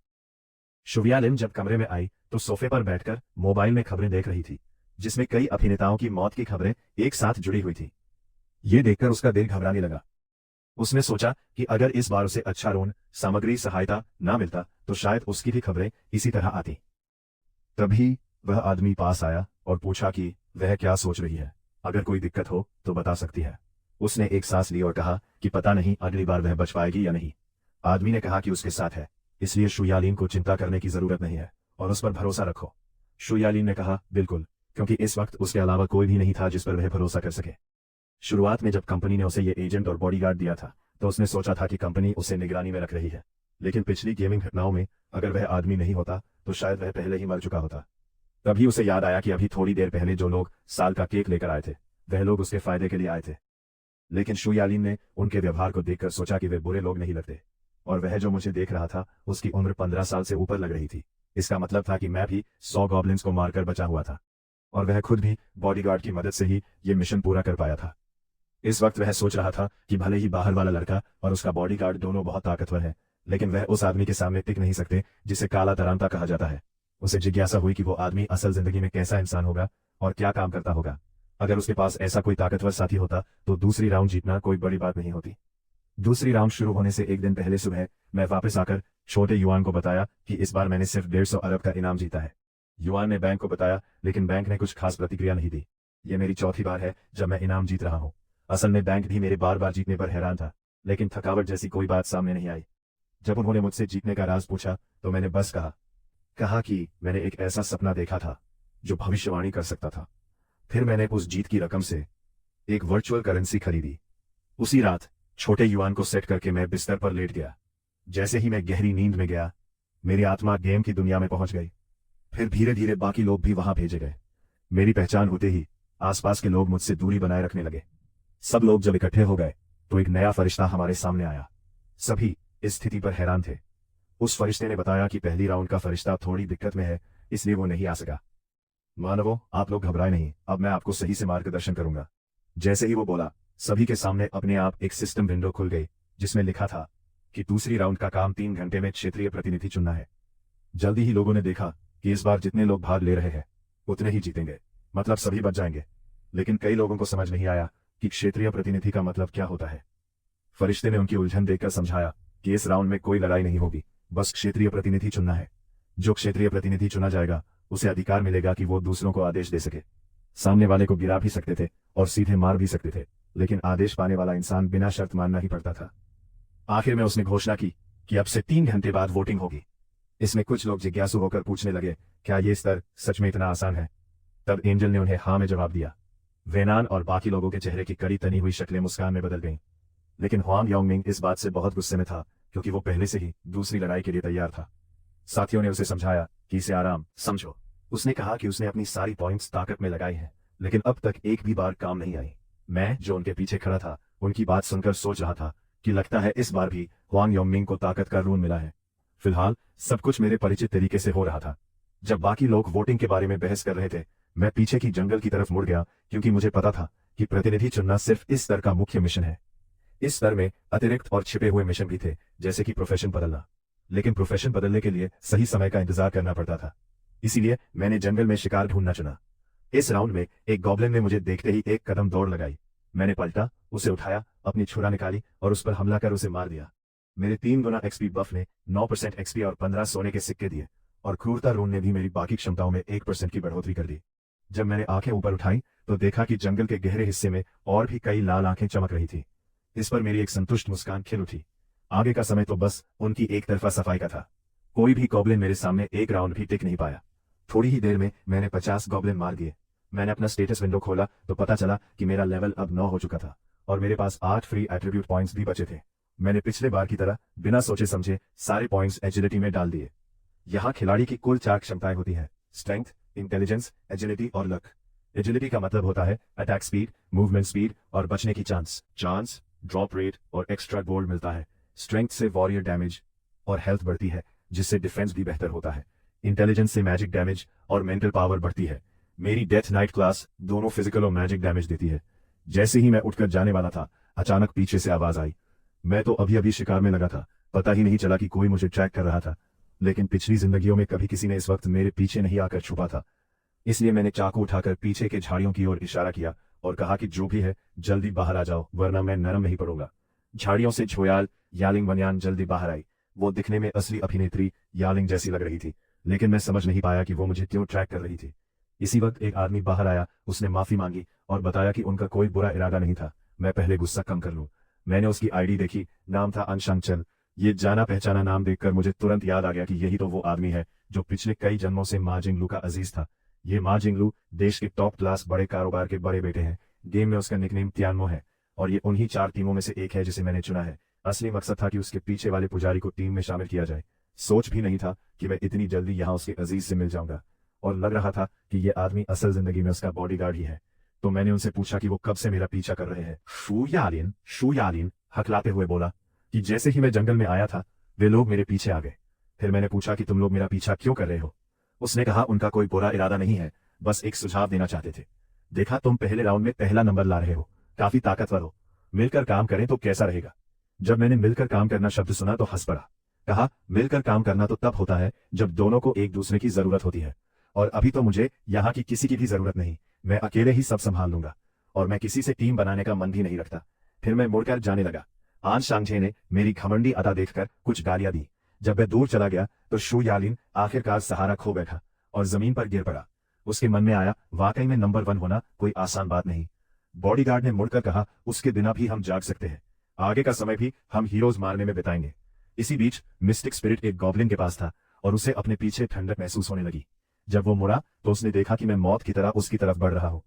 शू यालिंग जब कमरे में आई तो सोफे पर बैठकर मोबाइल में खबरें देख रही थी, जिसमें कई अभिनेताओं की मौत की खबरें एक साथ जुड़ी हुई थी। ये देखकर उसका दिल घबराने लगा। उसने सोचा कि अगर इस बार उसे अच्छा ऋण, सामग्री, सहायता ना मिलता तो शायद उसकी भी खबरें इसी तरह आती। तभी वह आदमी पास आया और पूछा कि वह क्या सोच रही है, अगर कोई दिक्कत हो तो बता सकती है। उसने एक सांस ली और कहा कि पता नहीं अगली बार वह बच पाएगी या नहीं। आदमी ने कहा कि उसके साथ है, इसलिए शू यालिन को चिंता करने की जरूरत नहीं है और उस पर भरोसा रखो। शू यालिन ने कहा बिल्कुल, क्योंकि इस वक्त उसके अलावा कोई भी नहीं था जिस पर वह भरोसा कर सके। शुरुआत में जब कंपनी ने उसे ये एजेंट और बॉडीगार्ड दिया था तो उसने सोचा था कि कंपनी उसे निगरानी में रख रही है, लेकिन पिछली गेमिंग घटनाओं में अगर वह आदमी नहीं होता तो शायद वह पहले ही मर चुका होता। तभी उसे याद आया कि अभी थोड़ी देर पहले जो लोग साल का केक लेकर आए थे वह लोग उसके फायदे के लिए आए थे, लेकिन शू यालिन ने उनके व्यवहार को देखकर सोचा कि वे बुरे लोग नहीं लगते, और वह जो मुझे देख रहा था उसकी उम्र 15 साल से ऊपर लग रही थी। इसका मतलब था कि मैं भी 100 गॉब्लिन्स को मारकर बचा हुआ था और वह खुद भी बॉडीगार्ड की मदद से ही ये मिशन पूरा कर पाया था। इस वक्त वह सोच रहा था कि भले ही बाहर वाला लड़का और उसका बॉडीगार्ड दोनों बहुत ताकतवर हैं, लेकिन वह उस आदमी के सामने टिक नहीं सकते जिसे काला तरांता कहा जाता है। उसे जिज्ञासा हुई कि वो आदमी असल जिंदगी में कैसा इंसान होगा और क्या काम करता होगा। अगर उसके पास ऐसा कोई ताकतवर साथी होता तो दूसरी राउंड जीतना कोई बड़ी बात नहीं होती। दूसरी राउंड शुरू होने से एक दिन पहले सुबह मैं वापस आकर छोटे युआन को बताया कि इस बार मैंने सिर्फ 150 अरब का इनाम जीता है। युआन ने बैंक को बताया, लेकिन बैंक ने कुछ खास प्रतिक्रिया नहीं दी। यह मेरी चौथी बार है जब मैं इनाम जीत रहा हूँ। असल में बैंक भी मेरे बार बार जीतने पर हैरान था, लेकिन थकावट जैसी कोई बात सामने नहीं आई। जब उन्होंने मुझसे जीतने का राज पूछा तो मैंने बस कहा कि मैंने एक ऐसा सपना देखा था जो भविष्यवाणी कर सकता था। फिर मैंने उस जीत की रकम से एक वर्चुअल करेंसी खरीदी। उसी रात छोटे युआन को सेट करके मैं बिस्तर पर लेट गया। जैसे ही मैं गहरी नींद में गया, मेरी आत्मा गेम की दुनिया में पहुंच गई। फिर धीरे धीरे बाकी लोग भी वहां भेजे गए। मेरी पहचान होते ही आसपास के लोग मुझसे दूरी बनाए रखने लगे। सब लोग जब इकट्ठे हो गए तो एक नया फरिश्ता हमारे सामने आया। सभी इस स्थिति पर हैरान थे। उस फरिश्ते ने बताया कि पहली राउंड का फरिश्ता थोड़ी दिक्कत में है, इसलिए वो नहीं आ सका। मानवों, आप लोग घबराए नहीं, अब मैं आपको सही से मार्गदर्शन करूंगा। जैसे ही वो बोला, सभी के सामने अपने आप एक सिस्टम विंडो खुल गई जिसमें लिखा था कि दूसरी राउंड का काम 3 घंटे में क्षेत्रीय प्रतिनिधि चुनना है। जल्दी ही लोगों ने देखा कि इस बार जितने लोग भाग ले रहे हैं उतने ही जीतेंगे, मतलब सभी बच जाएंगे। लेकिन कई लोगों को समझ नहीं आया कि क्षेत्रीय प्रतिनिधि का मतलब क्या होता है। फरिश्ते ने उनकी उलझन देखकर समझाया कि इस राउंड में कोई लड़ाई नहीं होगी, बस क्षेत्रीय प्रतिनिधि चुनना है। जो क्षेत्रीय प्रतिनिधि चुना जाएगा उसे अधिकार मिलेगा कि वो दूसरों को आदेश दे सके। सामने वाले को गिरा भी सकते थे और सीधे मार भी सकते थे, लेकिन आदेश पाने वाला इंसान बिना शर्त मानना ही पड़ता था। आखिर में उसने घोषणा की कि अब से 3 घंटे बाद वोटिंग होगी। इसमें कुछ लोग जिज्ञासु होकर पूछने लगे, क्या ये स्तर सच में इतना आसान है? तब एंजल ने उन्हें हाँ में जवाब दिया। वेनान और बाकी लोगों के चेहरे की कड़ी तनी हुई शक्लें मुस्कान में बदल गईं। लेकिन हुआंग योंगमिंग इस बात से बहुत गुस्से में था, क्योंकि वो पहले से ही दूसरी लड़ाई के लिए तैयार था। साथियों ने उसे समझाया कि इसे आराम समझो। उसने कहा कि उसने अपनी सारी पॉइंट्स ताकत में लगाई हैं, लेकिन अब तक एक भी बार काम नहीं आई। मैं जो उनके पीछे खड़ा था, उनकी बात सुनकर सोच रहा था कि लगता है इस बार भी हुआंग योंगमिंग को ताकत का रून मिला है। फिलहाल सब कुछ मेरे परिचित तरीके से हो रहा था। जब बाकी लोग वोटिंग के बारे में बहस कर रहे थे, मैं पीछे की जंगल की तरफ मुड़ गया, क्योंकि मुझे पता था कि प्रतिनिधि चुनना सिर्फ इस स्तर का मुख्य मिशन है। इस स्तर में अतिरिक्त और छिपे हुए मिशन भी थे, जैसे कि प्रोफेशन बदलना। लेकिन प्रोफेशन बदलने के लिए सही समय का इंतजार करना पड़ता था। इसीलिए मैंने जंगल में शिकार ढूंढना चुना। इस राउंड में एक गॉब्लिन ने मुझे देखते ही एक कदम दौड़ लगाई। मैंने पलटा, उसे उठाया, अपनी छुरा निकाली और उस पर हमला कर उसे मार दिया। मेरे 3 गुना एक्सपी बफ ने 9% एक्सपी और 15 सोने के सिक्के दिए, और क्रूरता रून ने भी मेरी बाकी क्षमताओं में 1% की बढ़ोतरी कर दी। जब मैंने आंखें ऊपर उठाई तो देखा कि जंगल के गहरे हिस्से में और भी कई लाल आंखें चमक रही थी। इस पर मेरी एक संतुष्ट मुस्कान खिल उठी। आगे का समय तो बस उनकी एक तरफा सफाई का था। कोई भी गॉब्लिन मेरे सामने एक राउंड भी टिक नहीं पाया। थोड़ी ही देर में मैंने 50 गॉब्लिन मार दिए। मैंने अपना स्टेटस विंडो खोला तो पता चला कि मेरा लेवल अब 9 हो चुका था, और मेरे पास 8 फ्री एट्रीब्यूट पॉइंट्स भी बचे थे। मैंने पिछले बार की तरह बिना सोचे समझे सारे पॉइंट्स एजिलिटी में डाल दिए। यहाँ खिलाड़ी की कुल 4 क्षमताएं होती है: स्ट्रेंथ, इंटेलिजेंस, एजिलिटी और लक। एजिलिटी का मतलब होता है अटैक स्पीड, मूवमेंट स्पीड और बचने की चांस, ड्रॉप रेट और एक्स्ट्रा गोल्ड मिलता है। स्ट्रेंथ से वॉरियर डैमेज और हेल्थ बढ़ती है, जिससे डिफेंस भी बेहतर होता है। इंटेलिजेंस से मैजिक डैमेज और मेंटल पावर बढ़ती है। मेरी डेथ नाइट क्लास दोनों फिजिकल और मैजिक डैमेज देती है। जैसे ही मैं उठकर जाने वाला था, अचानक पीछे से आवाज आई। मैं तो अभी अभी शिकार में लगा था, पता ही नहीं चला कि कोई मुझे ट्रैक कर रहा था। लेकिन पिछली जिंदगियों में कभी किसी ने इस वक्त मेरे पीछे नहीं आकर छुपा था। इसलिए मैंने चाकू उठाकर पीछे के झाड़ियों की ओर इशारा किया और कहा कि जो भी है जल्दी बाहर आ जाओ, वरना मैं नरम नहीं पड़ूंगा। झाड़ियों से झोयाल यालिंग वनयान जल्दी बाहर आई। वो दिखने में असली अभिनेत्री यालिंग जैसी लग रही थी, लेकिन मैं समझ नहीं पाया कि वो मुझे क्यों ट्रैक कर रही थी। इसी वक्त एक आदमी बाहर आया। उसने माफी मांगी और बताया कि उनका कोई बुरा इरादा नहीं था। मैं पहले गुस्सा कम कर लूं। मैंने उसकी आईडी देखी, नाम था अनशंचल। ये जाना पहचाना नाम देखकर मुझे तुरंत याद आ गया कि यही तो वो आदमी है जो पिछले कई जन्मों से मा जिंगलू का अजीज था। ये मा जिंगलू देश के टॉप क्लास बड़े कारोबार के बड़े बेटे हैं। गेम में उसका निकनेम तियानमो है, और ये उन्हीं 4 टीमों में से एक है जिसे मैंने चुना है। असली मकसद था कि उसके पीछे वाले पुजारी को टीम में शामिल किया जाए। सोच भी नहीं था कि मैं इतनी जल्दी यहाँ उसके अजीज से मिल जाऊंगा, और लग रहा था कि ये आदमी असल जिंदगी में उसका बॉडीगार्ड ही है। तो मैंने उनसे पूछा कि वो कब से मेरा पीछा कर रहे हैं। शू यालिन हकलाते हुए बोला कि जैसे ही मैं जंगल में आया था, वे लोग मेरे पीछे आ गए। फिर मैंने पूछा कि तुम लोग मेरा पीछा क्यों कर रहे हो। उसने कहा उनका कोई बुरा इरादा नहीं है, बस एक सुझाव देना चाहते थे। देखा तुम पहले राउंड में पहला नंबर ला रहे हो, काफी ताकतवर हो, मिलकर काम करें तो कैसा रहेगा। जब मैंने मिलकर काम करना शब्द सुना तो हंस पड़ा। कहा मिलकर काम करना तो तब होता है जब दोनों को एक दूसरे की जरूरत होती है, और अभी तो मुझे यहाँ की किसी की भी जरूरत नहीं। मैं अकेले ही सब संभाल लूंगा, और मैं किसी से टीम बनाने का मन भी नहीं रखता। फिर मैं मुड़कर जाने लगा। आन शांगझे ने मेरी घमंडी अदा देखकर कुछ गालियां दी। जब मैं दूर चला गया तो शू यालिन आखिरकार सहारा खो बैठा और जमीन पर गिर पड़ा। उसके मन में आया, वाकई में नंबर 1 होना कोई आसान बात नहीं। बॉडीगार्ड ने मुड़कर कहा, उसके बिना भी हम जाग सकते हैं, आगे का समय भी हम हीरोज मारने में बिताएंगे। इसी बीच मिस्टिक स्पिरिट एक गॉब्लिन के पास था, और उसे अपने पीछे ठंडक महसूस होने लगी। जब वो मुड़ा तो उसने देखा कि मैं मौत की तरह उसकी तरफ बढ़ रहा हूं।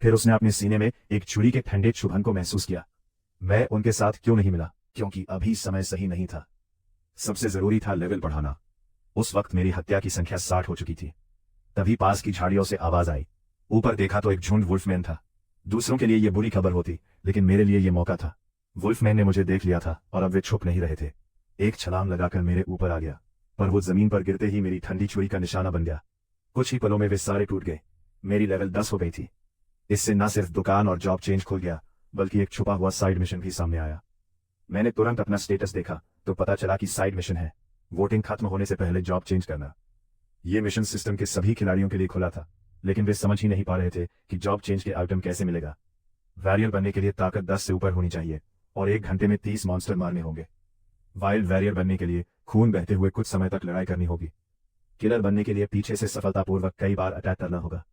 फिर उसने अपने सीने में एक छुरी के ठंडे चुभन को महसूस किया। मैं उनके साथ क्यों नहीं मिला? क्योंकि अभी समय सही नहीं था। सबसे जरूरी था लेवल बढ़ाना। उस वक्त मेरी हत्या की संख्या 60 हो चुकी थी। तभी पास की झाड़ियों से आवाज आई। ऊपर देखा तो एक झुंड वुल्फमैन था। दूसरों के लिए यह बुरी खबर होती, लेकिन मेरे लिए यह मौका था। वुल्फमैन ने मुझे देख लिया था, और अब वे छुप नहीं रहे थे। एक छलांग लगाकर मेरे ऊपर आ गया, पर वो जमीन पर गिरते ही मेरी ठंडी छुरी का निशाना बन गया। कुछ ही पलों में वे सारे टूट गए। मेरी लेवल 10 हो गई थी। इससे न सिर्फ दुकान और जॉब चेंज खुल गया, बल्कि एक छुपा हुआ साइड मिशन भी सामने आया। मैंने तुरंत अपना स्टेटस देखा तो पता चला कि साइड मिशन है वोटिंग खत्म होने से पहले जॉब चेंज करना। यह मिशन सिस्टम के सभी खिलाड़ियों के लिए खुला था, लेकिन वे समझ ही नहीं पा रहे थे कि जॉब चेंज के आइटम कैसे मिलेगा। वॉरियर बनने के लिए ताकत 10 से ऊपर होनी चाहिए, और 1 घंटे में 30 मॉन्स्टर मारने होंगे। वाइल्ड वॉरियर बनने के लिए खून बहते हुए कुछ समय तक लड़ाई करनी होगी। किलर बनने के लिए पीछे से सफलतापूर्वक कई बार अटैक करना होगा।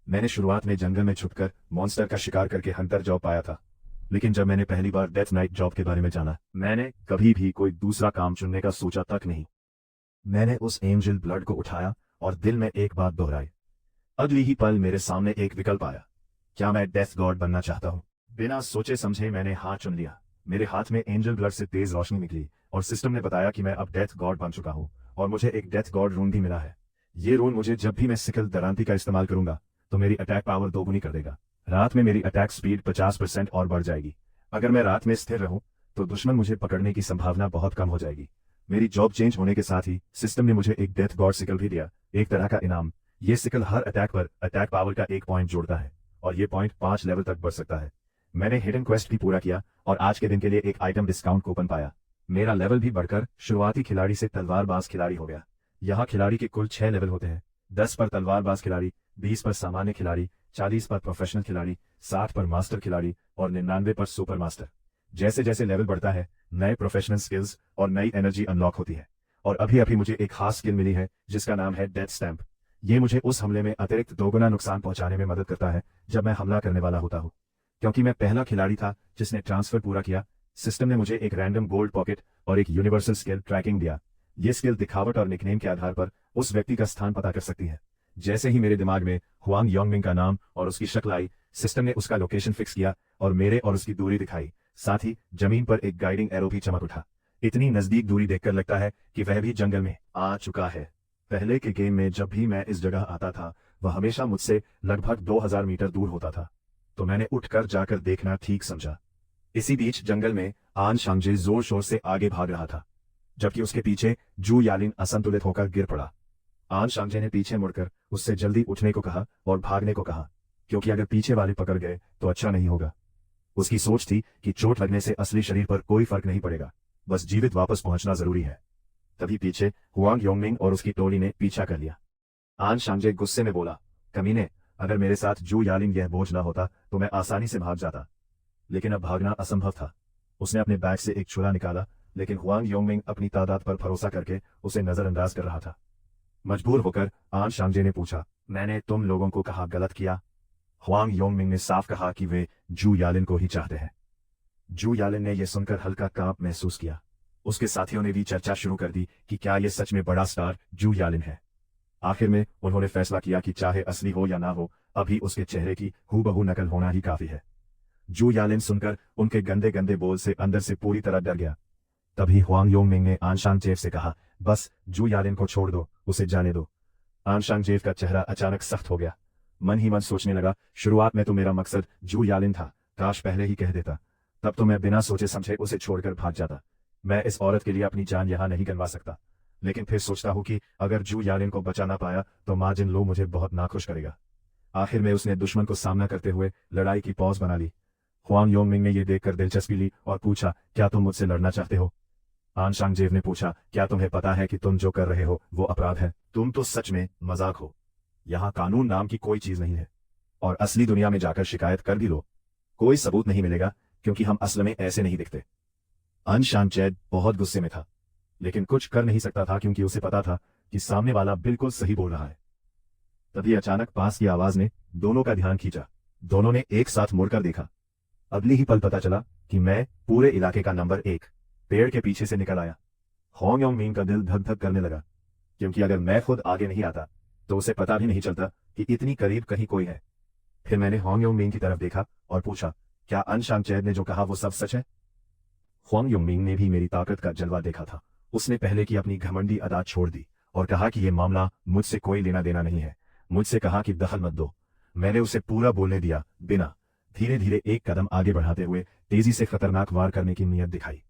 मैंने शुरुआत में जंगल में छुपकर मॉन्स्टर का शिकार करके हंटर जॉब पाया था, लेकिन जब मैंने पहली बार डेथ नाइट जॉब के बारे में जाना, मैंने कभी भी कोई दूसरा काम चुनने का सोचा तक नहीं। मैंने उस एंजल ब्लड को उठाया और दिल में एक बात दोहराई। अगली ही पल मेरे सामने एक विकल्प आया। क्या मैं डेथ गॉड बनना चाहता हूँ? बिना सोचे समझे मैंने हाथ चुन लिया। मेरे हाथ में एंजल ब्लड से तेज रोशनी निकली, और सिस्टम ने बताया कि मैं अब डेथ गॉड बन चुका हूँ, और मुझे एक डेथ गॉड रून भी मिला है। ये रून मुझे जब भी मैं सिकल दरांती का इस्तेमाल करूंगा तो मेरी अटैक पावर दोगुनी कर देगा। रात में मेरी अटैक स्पीड 50% और बढ़ जाएगी। अगर मैं रात में स्थिर रहूं तो दुश्मन मुझे पकड़ने की संभावना बहुत कम हो जाएगी। मेरी जॉब चेंज होने के साथ ही सिस्टम ने मुझे एक डेथ गॉड सिकल भी दिया, एक तरह का इनाम। ये सिकल हर अटैक पर अटैक पावर का 1 पॉइंट जोड़ता है और ये पॉइंट 5 लेवल तक बढ़ सकता है। मैंने हिडन क्वेस्ट भी पूरा किया और आज के दिन के लिए एक आइटम डिस्काउंट कूपन पाया। मेरा लेवल भी बढ़कर शुरुआती खिलाड़ी से तलवारबाज खिलाड़ी हो गया। यहाँ खिलाड़ी के कुल 6 लेवल होते हैं। 10 पर तलवारबाज खिलाड़ी, 20 पर सामान्य खिलाड़ी, 40 पर प्रोफेशनल खिलाड़ी, 60 पर मास्टर खिलाड़ी और 99 पर सुपर मास्टर। जैसे जैसे लेवल बढ़ता है नए प्रोफेशनल स्किल्स और नई एनर्जी अनलॉक होती है। और अभी अभी मुझे एक खास स्किल मिली है जिसका नाम है डेथ स्टैंप। ये मुझे उस हमले में अतिरिक्त 2 गुना नुकसान पहुंचाने में मदद करता है जब मैं हमला करने वाला होता हूँ। क्योंकि मैं पहला खिलाड़ी था जिसने ट्रांसफर पूरा किया, सिस्टम ने मुझे एक रैंडम गोल्ड पॉकेट और एक यूनिवर्सल स्किल ट्रैकिंग दिया। ये स्किल दिखावट और निकनेम के आधार पर उस व्यक्ति का स्थान पता कर सकती है। जैसे ही मेरे दिमाग में हुआंग योंगमिंग का नाम और उसकी शक्ल आई, सिस्टम ने उसका लोकेशन फिक्स किया और मेरे और उसकी दूरी दिखाई। साथ ही जमीन पर एक गाइडिंग एरो भी चमक उठा। इतनी नजदीक दूरी देखकर लगता है कि वह भी जंगल में आ चुका है। पहले के गेम में जब भी मैं इस जगह आता था वह हमेशा मुझसे लगभग 2000 मीटर दूर होता था, तो मैंने उठकर जाकर देखना ठीक समझा। इसी बीच जंगल में आन शांगजे जोर शोर से आगे भाग रहा था, जबकि उसके पीछे जू यालिन असंतुलित होकर गिर पड़ा। आन शांगजे ने पीछे मुड़कर उससे जल्दी उठने को कहा और भागने को कहा, क्योंकि अगर पीछे वाले पकड़ गए तो अच्छा नहीं होगा। उसकी सोच थी कि चोट लगने से असली शरीर पर कोई फर्क नहीं पड़ेगा, बस जीवित वापस पहुंचना जरूरी है। तभी पीछे हुआंग योंगमिंग और उसकी टोली ने पीछा कर लिया। आन शांगजे गुस्से में बोला, कमीने, अगर मेरे साथ जू यालिन यह बोझ ना होता तो मैं आसानी से भाग जाता, लेकिन अब भागना असंभव था। उसने अपने बैग से एक छुरा निकाला, लेकिन हुआंग योंगमिंग अपनी तादाद पर भरोसा करके उसे नजरअंदाज कर रहा था। मजबूर होकर आन शांगजे ने पूछा, मैंने तुम लोगों को कहा गलत किया? हुआंग योंगमिंग ने साफ कहा कि वे जू यालिन को ही चाहते हैं। जू यालिन ने यह सुनकर हल्का कांप महसूस किया। उसके साथियों ने भी चर्चा शुरू कर दी कि क्या यह सच में बड़ा स्टार जू यालिन है। आखिर में उन्होंने फैसला किया कि चाहे असली हो या ना हो, अभी उसके चेहरे की हूबहू नकल होना ही काफी है। जू यालिन सुनकर उनके गंदे गंदे बोल से अंदर से पूरी तरह डर गया। तभी हुआंग योंगमिंग ने आन शांगजेव से कहा, बस जू यालिन को छोड़ दो, उसे जाने दो। आन शांगजेव का चेहरा अचानक सख्त हो गया। मन ही मन सोचने लगा, शुरुआत में तो मेरा मकसद जू यालिन था, काश पहले ही कह देता, तब तो मैं बिना सोचे समझे उसे छोड़कर भाग जाता। मैं इस औरत के लिए अपनी जान यहां नहीं गंवा सकता। लेकिन फिर सोचता हूं कि अगर जू यालिन को बचा ना पाया तो मा जिनलू मुझे बहुत नाखुश करेगा। आखिर में उसने दुश्मन को सामना करते हुए लड़ाई की पॉज बना ली। हुआंग योंगमिंग ने यह देखकर दिलचस्पी ली और पूछा, क्या तुम मुझसे लड़ना चाहते हो? आन शांगजेव ने पूछा, क्या तुम्हें पता है कि तुम जो कर रहे हो वो अपराध है? तुम तो सच में मजाक हो। यहाँ कानून नाम की कोई चीज नहीं है, और असली दुनिया में जाकर शिकायत कर भी लो, कोई सबूत नहीं मिलेगा, क्योंकि हम असल में ऐसे नहीं दिखते। आन शांगजेव बहुत गुस्से में था, लेकिन कुछ कर नहीं सकता था क्योंकि उसे पता था कि सामने वाला बिल्कुल सही बोल रहा है। तभी अचानक पास की आवाज ने दोनों का ध्यान खींचा। दोनों ने एक साथ मुड़कर देखा। अगली ही पल पता चला कि मैं पूरे इलाके का नंबर 1 पेड़ के पीछे से निकल आया। हुआंग योंगमिंग का दिल धक धक करने लगा, क्योंकि अगर मैं खुद आगे नहीं आता तो उसे पता भी नहीं चलता कि इतनी करीब कहीं कोई है। फिर मैंने हुआंग योंगमिंग की तरफ देखा और पूछा, क्या आन शांगजेव ने जो कहा वो सब सच है? हुआंग योंगमिंग ने भी मेरी ताकत का जलवा देखा था। उसने पहले की अपनी घमंडी अदा छोड़ दी और कहा कि यह मामला मुझसे कोई लेना देना नहीं है। मुझसे कहा कि दखल मत दो। मैंने उसे पूरा बोलने दिया बिना। धीरे धीरे एक कदम आगे बढ़ाते हुए तेजी से खतरनाक वार करने की नीयत दिखाई।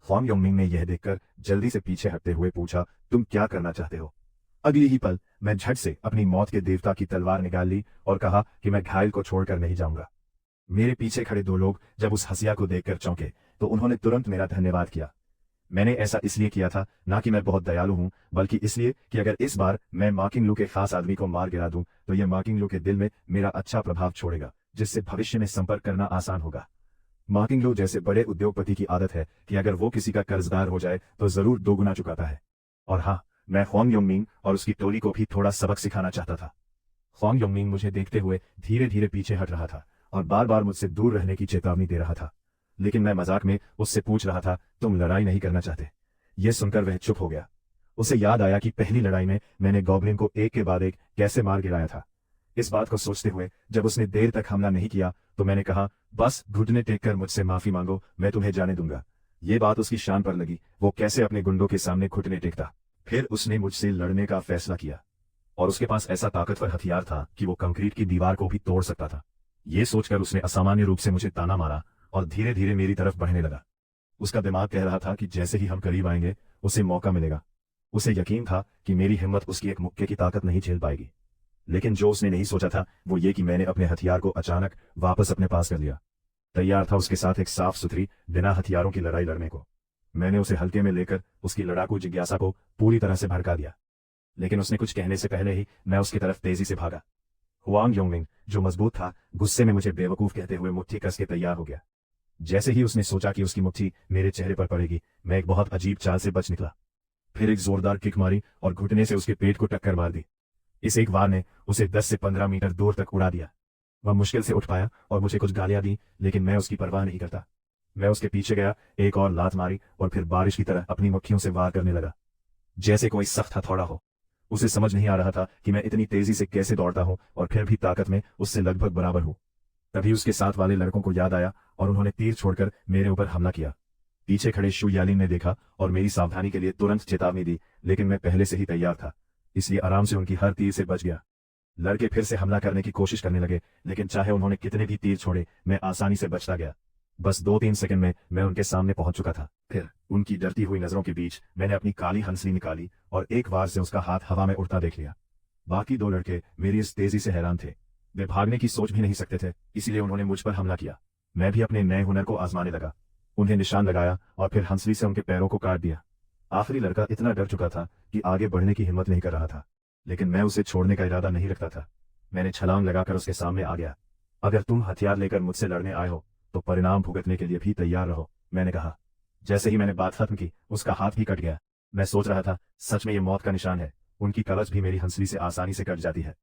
हुआंग योंगमिंग ने यह देखकर जल्दी से पीछे हटते हुए पूछा, तुम क्या करना चाहते हो? अगली ही पल मैं झट से अपनी मौत के देवता की तलवार निकाल ली और कहा कि मैं घायल को छोड़कर नहीं जाऊंगा। मेरे पीछे खड़े 2 लोग जब उस हसिया को देखकर चौंके तो उन्होंने तुरंत मेरा धन्यवाद किया। मैंने ऐसा इसलिए किया था, ना कि मैं बहुत दयालु हूं, बल्कि इसलिए कि अगर इस बार मैं मा किंगलू के खास आदमी को मार गिरा दूं तो यह मा किंगलू के दिल में मेरा अच्छा प्रभाव छोड़ेगा, जिससे भविष्य में संपर्क करना आसान होगा। मा किंगलू जैसे बड़े उद्योगपति की आदत है कि अगर वो किसी का कर्जदार हो जाए तो जरूर 2 गुना चुकाता है। और हाँ, मैं हुआंग योंगमिंग और उसकी टोली को भी थोड़ा सबक सिखाना चाहता था। हुआंग योंगमिंग मुझे देखते हुए धीरे धीरे पीछे हट रहा था और बार बार मुझसे दूर रहने की चेतावनी दे रहा था, लेकिन मैं मजाक में उससे पूछ रहा था, तुम लड़ाई नहीं करना चाहते? यह सुनकर वह चुप हो गया। उसे याद आया कि पहली लड़ाई में मैंने गॉब्लिन को एक के बाद एक कैसे मार गिराया था। इस बात को सोचते हुए जब उसने देर तक हमला नहीं किया तो मैंने कहा, बस घुटने टेक कर मुझसे माफी मांगो, मैं तुम्हें जाने दूंगा। ये बात उसकी शान पर लगी। वो कैसे अपने गुंडों के सामने घुटने टेकता। फिर उसने मुझसे लड़ने का फैसला किया और उसके पास ऐसा ताकतवर हथियार था कि वो कंक्रीट की दीवार को भी तोड़ सकता था। ये सोचकर उसने असामान्य रूप से मुझे ताना मारा और धीरे धीरे मेरी तरफ बढ़ने लगा। उसका दिमाग कह रहा था कि जैसे ही हम करीब आएंगे उसे मौका मिलेगा। उसे यकीन था कि मेरी हिम्मत उसकी एक मुक्के की ताकत नहीं झेल पाएगी। लेकिन जो उसने नहीं सोचा था वो ये कि मैंने अपने हथियार को अचानक वापस अपने पास कर लिया। तैयार था उसके साथ एक साफ सुथरी बिना हथियारों की लड़ाई लड़ने को। मैंने उसे हल्के में लेकर उसकी लड़ाकू जिज्ञासा को पूरी तरह से भड़का दिया। लेकिन उसने कुछ कहने से पहले ही मैं उसकी तरफ तेजी से भागा। हुआंग योंगमिंग, जो मजबूत था, गुस्से में मुझे बेवकूफ कहते हुए मुट्ठी कस के तैयार हो गया। जैसे ही उसने सोचा कि उसकी मुट्ठी मेरे चेहरे पर पड़ेगी, मैं एक बहुत अजीब चाल से बच निकला। फिर एक जोरदार किक मारी और घुटने से उसके पेट को टक्कर मार दी। इस एक वार ने उसे 10 से 15 मीटर दूर तक उड़ा दिया। वह मुश्किल से उठ पाया और मुझे कुछ गालियां दी, लेकिन मैं उसकी परवाह नहीं करता। मैं उसके पीछे गया, एक और लात मारी और फिर बारिश की तरह अपनी मुट्ठियों से वार करने लगा, जैसे कोई सख्त हथौड़ा हो। उसे समझ नहीं आ रहा था कि मैं इतनी तेजी से कैसे दौड़ता हूं और फिर भी ताकत में उससे लगभग बराबर हूं। तभी उसके साथ वाले लड़कों को याद आया और उन्होंने तीर छोड़कर मेरे ऊपर हमला किया। पीछे खड़े शु यालिन ने देखा और मेरी सावधानी के लिए तुरंत चेतावनी दी, लेकिन मैं पहले से ही तैयार था, इसलिए आराम से उनकी हर तीर से बच गया। लड़के फिर से हमला करने की कोशिश करने लगे, लेकिन चाहे उन्होंने कितने भी तीर छोड़े, मैं आसानी से बचता गया। बस 2-3 सेकंड में मैं उनके सामने पहुंच चुका था। फिर उनकी डरती हुई नजरों के बीच मैंने अपनी काली हंसली निकाली और एक बार से उसका हाथ हवा में उड़ता देख लिया। बाकी 2 लड़के मेरी इस तेजी से हैरान थे। वे भागने की सोच भी नहीं सकते थे, इसीलिए उन्होंने मुझ पर हमला किया। मैं भी अपने नए हुनर को आजमाने लगा। उन्हें निशान लगाया और फिर हंसली से उनके पैरों को काट दिया। आखिरी लड़का इतना डर चुका था कि आगे बढ़ने की हिम्मत नहीं कर रहा था, लेकिन मैं उसे छोड़ने का इरादा नहीं रखता था। मैंने छलांग लगाकर उसके सामने आ गया। अगर तुम हथियार लेकर मुझसे लड़ने आए हो तो परिणाम भुगतने के लिए भी तैयार रहो, मैंने कहा। जैसे ही मैंने बात खत्म की, उसका हाथ भी कट गया। मैं सोच रहा था, सच में ये मौत का निशान है। उनकी कवच भी मेरी हंसली से आसानी से कट जाती है।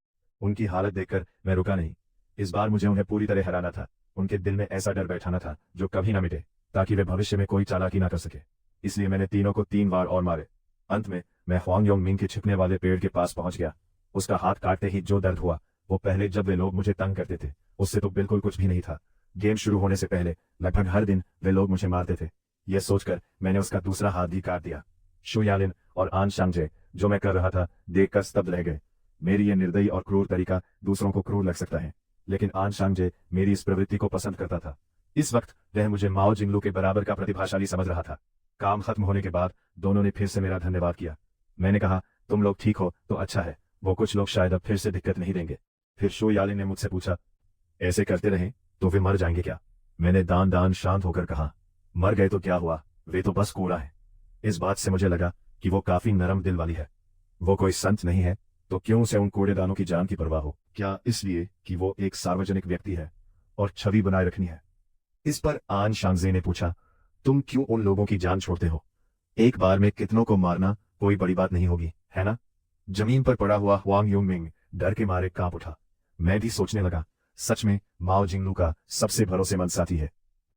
उनकी हालत देखकर मैं रुका नहीं। इस बार मुझे उन्हें पूरी तरह हराना था। उनके दिल में ऐसा डर बैठाना था जो कभी न मिटे, ताकि वे भविष्य में कोई चालाकी ना कर सके। इसलिए मैंने तीनों को 3 बार और मारे। अंत में मैं हुआंग योंगमिंग के छिपने वाले पेड़ के पास पहुंच गया। उसका हाथ काटते ही जो दर्द हुआ, वो पहले जब वे लोग मुझे तंग करते थे उससे तो बिल्कुल कुछ भी नहीं था। गेम शुरू होने से पहले लगभग हर दिन वे लोग मुझे मारते थे। यह सोचकर मैंने उसका दूसरा हाथ भी काट दिया। शु यालिन और आन शांगजे जो मैं कर रहा था देखकर स्तब्ध रह गए। मेरी यह निर्दयी और क्रूर तरीका दूसरों को क्रूर लग सकता है, लेकिन आन शांगजे मेरी इस प्रवृत्ति को पसंद करता था। इस वक्त वह मुझे माओ जिंगलू के बराबर का प्रतिभाशाली समझ रहा था। काम खत्म होने के बाद दोनों ने फिर से मेरा धन्यवाद किया। मैंने कहा, तुम लोग ठीक हो तो अच्छा है, वो कुछ लोग शायद अब फिर से दिक्कत नहीं देंगे। फिर शु यालिन ने मुझसे पूछा, ऐसे करते रहें तो वे मर जाएंगे क्या? मैंने दान शांत होकर कहा, मर गए तो क्या हुआ, वे तो बस कूड़ा है। इस बात से मुझे लगा कि वो काफी नरम दिल वाली है। वो कोई संत नहीं है तो क्यों उसे उन कूड़ेदानों की जान की परवाह हो? क्या इसलिए कि वो एक सार्वजनिक व्यक्ति है और छवि बनाए रखनी है? इस पर आन शांगजे ने पूछा, तुम क्यों उन लोगों की जान छोड़ते हो? एक बार में कितनों को मारना कोई बड़ी बात नहीं होगी, है ना? जमीन पर पड़ा हुआ हुआंग योंगमिंग डर के मारे कांप उठा। मैं भी सोचने लगा, सच में माओ जिंगलू का सबसे भरोसेमंद साथी है।